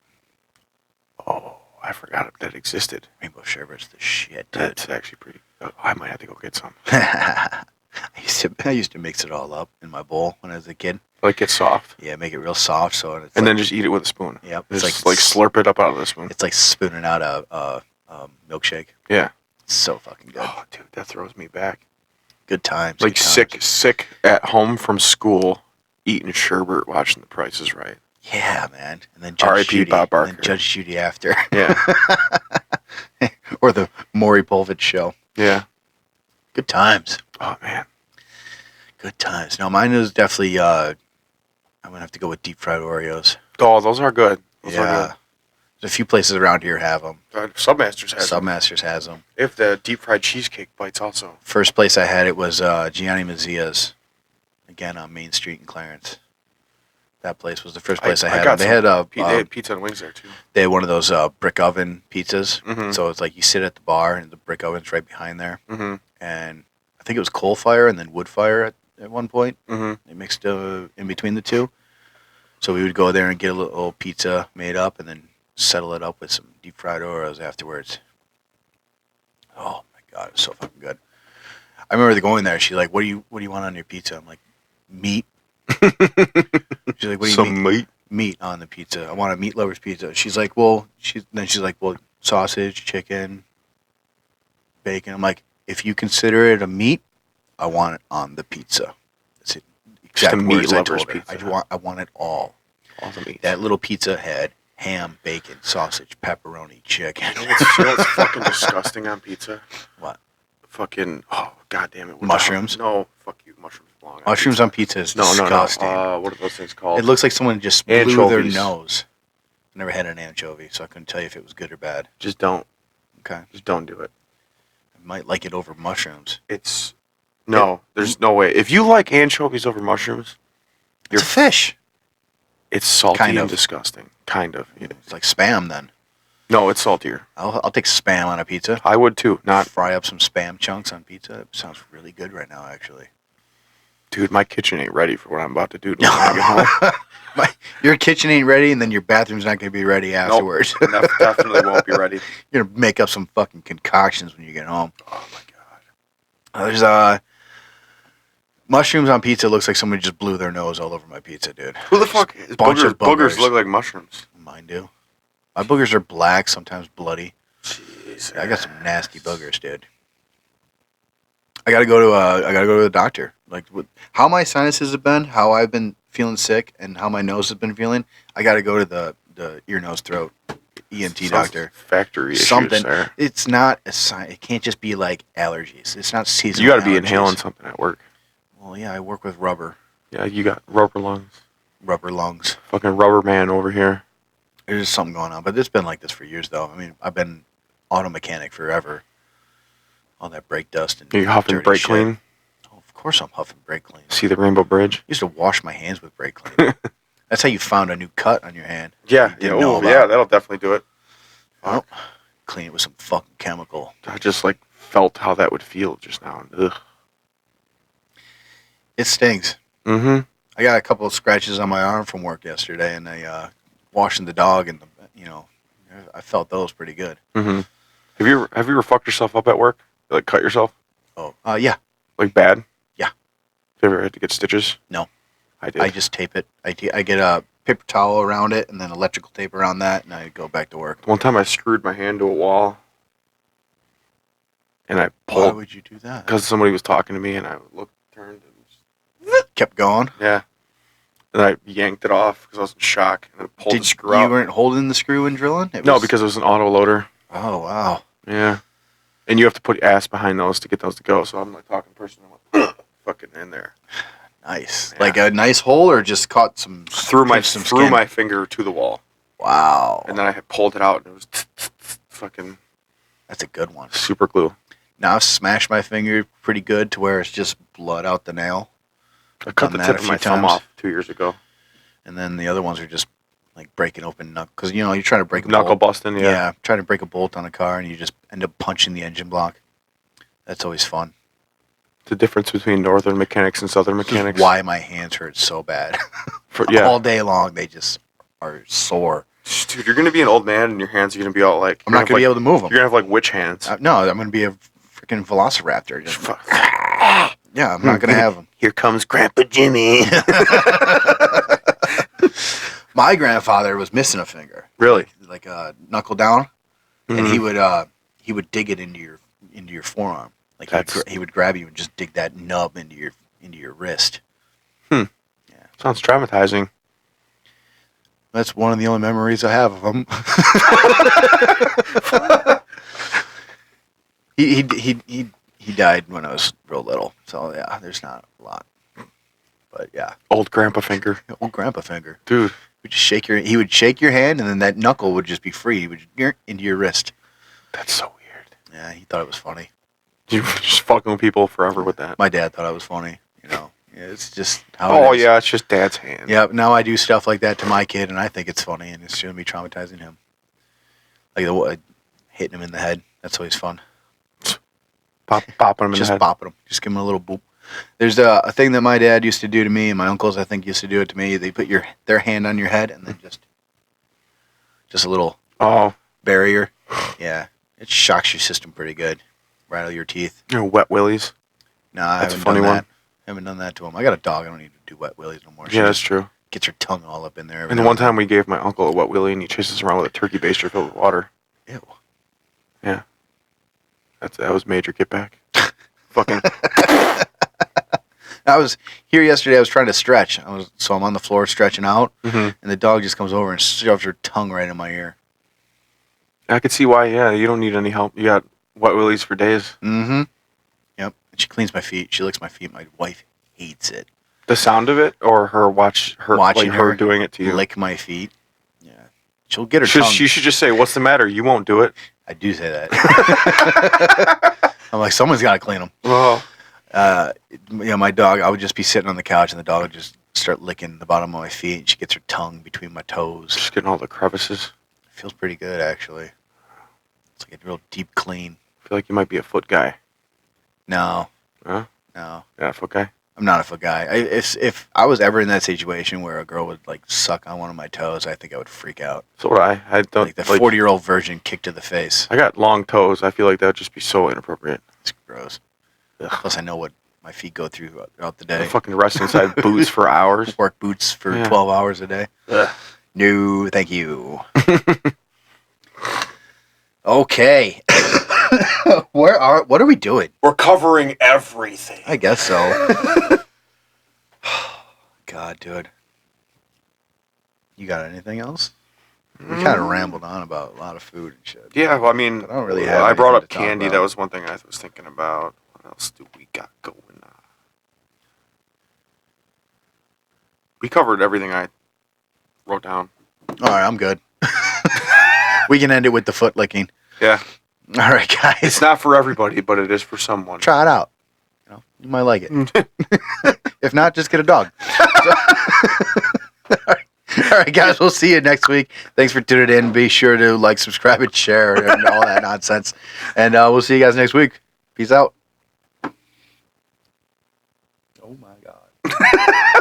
Oh, I forgot that existed. Rainbow sherbet's the shit, dude. That's actually pretty. I might have to go get some. I used to mix it all up in my bowl when I was a kid. Like it's soft. Yeah, make it real soft. So it's And like, then just eat it with a spoon. yep, It's it's like slurp it up out of the spoon. It's like spooning out a milkshake. Yeah. It's so fucking good. Oh, dude, that throws me back. Good times. Like good times. sick at home from school, eating sherbet, watching The Price is Right. Yeah, man. And then Judge R.I.P. Judy. Bob And then Barker. Judge Judy after. Yeah. Or the Maury Povich show. Yeah. Good times. Oh man. Good times. No, mine is definitely. I'm gonna have to go with deep fried Oreos. Oh, those are good. Those are Yeah. There's a few places around here have them. good. Submasters has them. Submasters has them. They have the deep fried cheesecake bites also. First place I had it was Gianni Mazzia's, again on Main Street in Clarence. That place was the first place I had. got They some- had They had pizza and wings there too. they had one of those brick oven pizzas. Mhm. So it's like you sit at the bar and the brick oven's right behind there. Mm-hmm. And I think it was coal fire and then wood fire at one point. Mm-hmm. They mixed in between the two. So we would go there and get a little pizza made up and then settle it up with some deep fried Oreos afterwards. Oh my god, it was so fucking good. I remember going there. She's like, "What do you want on your pizza?" I'm like, "Meat." She's like, "What do you Some mean meat. meat on the pizza? I want a meat lover's pizza." She's like, "Well," she's like, "Well, sausage, chicken, bacon." I'm like, "If you consider it a meat, I want it on the pizza." That's it. Just a Exact meat words I lover's told her. pizza. I want it all. All the meat. That little pizza had ham, bacon, sausage, pepperoni, chicken. You know what's fucking disgusting on pizza? What? Fucking goddamn it! Mushrooms? No, fuck you. Mushrooms belong. On Mushrooms on pizza is No. disgusting. What are those things called? It looks like someone just blew Anchovies. their nose. I never had an anchovy, so I couldn't tell you if it was good or bad. Just don't. Okay. Just don't do it. I might like it over mushrooms. It's no. There's no way. If you like anchovies over mushrooms, It's a fish. it's salty Kind and of. disgusting. Kind of. It's like Spam then. No, it's saltier. I'll take Spam on a pizza. I would too. Not, Fry up some Spam chunks on pizza. It sounds really good right now, actually. dude. My kitchen ain't ready for what I'm about to do. When I get home. Your kitchen ain't ready, and then your bathroom's not going to be ready afterwards. Definitely won't be ready. You're going to make up some fucking concoctions when you get home. Oh my god. There's mushrooms on pizza. Looks like somebody just blew their nose all over my pizza, dude. Who the fuck is Bunch boogers? of boogers. Boogers look like mushrooms. Mine do. My boogers are black, sometimes bloody. Jeez. I got some nasty boogers, dude. I gotta go to the doctor. Like how my sinuses have been, how I've been feeling sick, and how my nose has been feeling. I gotta go to the ear, nose, throat ENT Sounds doctor. Factory issues Something. there. It's not a sign. It can't just be like allergies. It's not seasonal. You got to be allergies. inhaling something at work. Well, yeah, I work with rubber Yeah, you got rubber lungs. lungs. Fucking rubber man over here. There's something going on, but it's been like this for years, though. I mean, I've been auto mechanic forever. All that brake dust and You huffing dirty brake shit. clean. Oh, of course, I'm huffing brake clean. See the Rainbow Bridge. I used to wash my hands with brake clean. That's how you found a new cut on your hand. Yeah, You yeah, didn't know oh, about. yeah, that'll definitely do it. Well, clean it with some fucking chemical. I just like felt how that would feel just now. Ugh. It stings. Mm-hmm. I got a couple of scratches on my arm from work yesterday, and I washing the dog, and I felt those pretty good. Mm-hmm. Have you ever fucked yourself up at work? Like cut yourself? Oh, yeah. Like bad? Yeah. Have you ever had to get stitches? No. I did. I just tape it. I get a paper towel around it, and then electrical tape around that, and I go back to work. One time I screwed my hand to a wall, and I Why pulled would you do that? because somebody was talking to me, and I looked, turned, and Kept going. yeah, and I yanked it off because I was in shock, and I pulled the screw you out. weren't holding the screw and drilling? It No, was- because it was an auto loader. Oh wow. Yeah, and you have to put ass behind those to get those to go. So I'm like talking person, I'm like, fucking in there. Nice. Yeah. Like a nice hole, or just caught some Threw some skin? my finger to the wall, Wow. and then I had pulled it out, and it was fucking That's a good one. super glue. Now I've smashed my finger pretty good to where it's just blood out the nail, I cut done the that tip a of my few thumb times. off 2 years ago. and then the other ones are just like breaking open knuckle. Because you're trying to break a Knuckle bolt. busting, yeah. Trying to break a bolt on a car, and you just end up punching the engine block. That's always fun. The difference between northern mechanics and southern This is mechanics. why my hands hurt so bad. Yeah. All day long, they just are sore. Dude, you're gonna be an old man, and your hands are gonna be all like. I'm not going to be able to move them. You're gonna have like witch hands. No, I'm going to be a freaking velociraptor. Just, Yeah, I'm not going to have them. Here comes Grandpa Jimmy. My grandfather was missing a finger. Really? Like a knuckle down. And he Mhm. would dig it into your forearm. Like That's- he would grab you and just dig that nub into your wrist. Sounds traumatizing. That's one of the only memories I have of him. he died when I was real little, so yeah, there's not a lot. But yeah, Old Grandpa finger. old grandpa finger. Dude. He would shake your hand, and then that knuckle would just be free. He would into your wrist. That's so weird. Yeah, he thought it was funny. You just fucking with people forever with that. My dad thought I was funny. Yeah, it's just how. Oh, it is. yeah, it's just Dad's hand. Yeah, now I do stuff like that to my kid, and I think it's funny, and it's going to be traumatizing him. Like hitting him in the head. That's always fun. Popping him in Just the head. bopping him. Just give him a little boop. There's a thing that my dad used to do to me, and my uncles, I think, used to do it to me. They put their hand on your head, and then just a little Oh, barrier. Yeah, it shocks your system pretty good. Rattle your teeth. wet willies. No, I That's a haven't funny done one. that. I haven't done that to him. I got a dog. I don't need to do wet willies no more. Yeah, that's true. Gets your tongue all up in there. every And the now one time we gave my uncle a wet willy and he chased us around with a turkey baster filled with water. Ew. That was major get back. Fucking I was here yesterday. I was trying to stretch. I'm on the floor stretching out, Mhm. and the dog just comes over and shoves her tongue right in my ear. I could see why, yeah, you don't need any help. You got wet willies for days. Mm-hmm. Yep. And she cleans my feet. She licks my feet. My wife hates it. The sound of it or Watching her her doing it to you. Lick my feet. Yeah. She'll get her She tongue. should just say, "What's the matter? You won't do it." I do say that. I'm like, someone's got to clean them. Oh, My dog, I would just be sitting on the couch, and the dog would just start licking the bottom of my feet, and she gets her tongue between my toes. just getting all the crevices. It feels pretty good, actually. It's like a real deep clean. I feel like you might be a foot guy. No. Huh? No. Yeah, foot guy. I'm not a foot guy. If I was ever in that situation where a girl would like suck on one of my toes, I think I would freak out. So would I. I don't Like the 40-year-old virgin kick to the face. I got long toes. I feel like that would just be so inappropriate. It's gross. Plus, I know what my feet go through throughout the day. I fucking rest inside boots for hours. Work boots for Yeah. 12 hours a day. Ugh. No, thank you. Okay. What are we doing? We're covering everything. I guess so. God, dude. You got anything else? We kind of rambled on about a lot of food and shit. Yeah, well, I mean, But I don't really have I brought anything up to talk candy. about. That was one thing I was thinking about. What else do we got going on? We covered everything I wrote down. All right, I'm good. We can end it with the foot licking. Yeah. All right, guys. It's not for everybody, but it is for someone. Try it out. You might like it. If not, just get a dog. All right, guys. We'll see you next week. Thanks for tuning in. Be sure to like, subscribe, and share, and all that nonsense. And we'll see you guys next week. Peace out. Oh my God.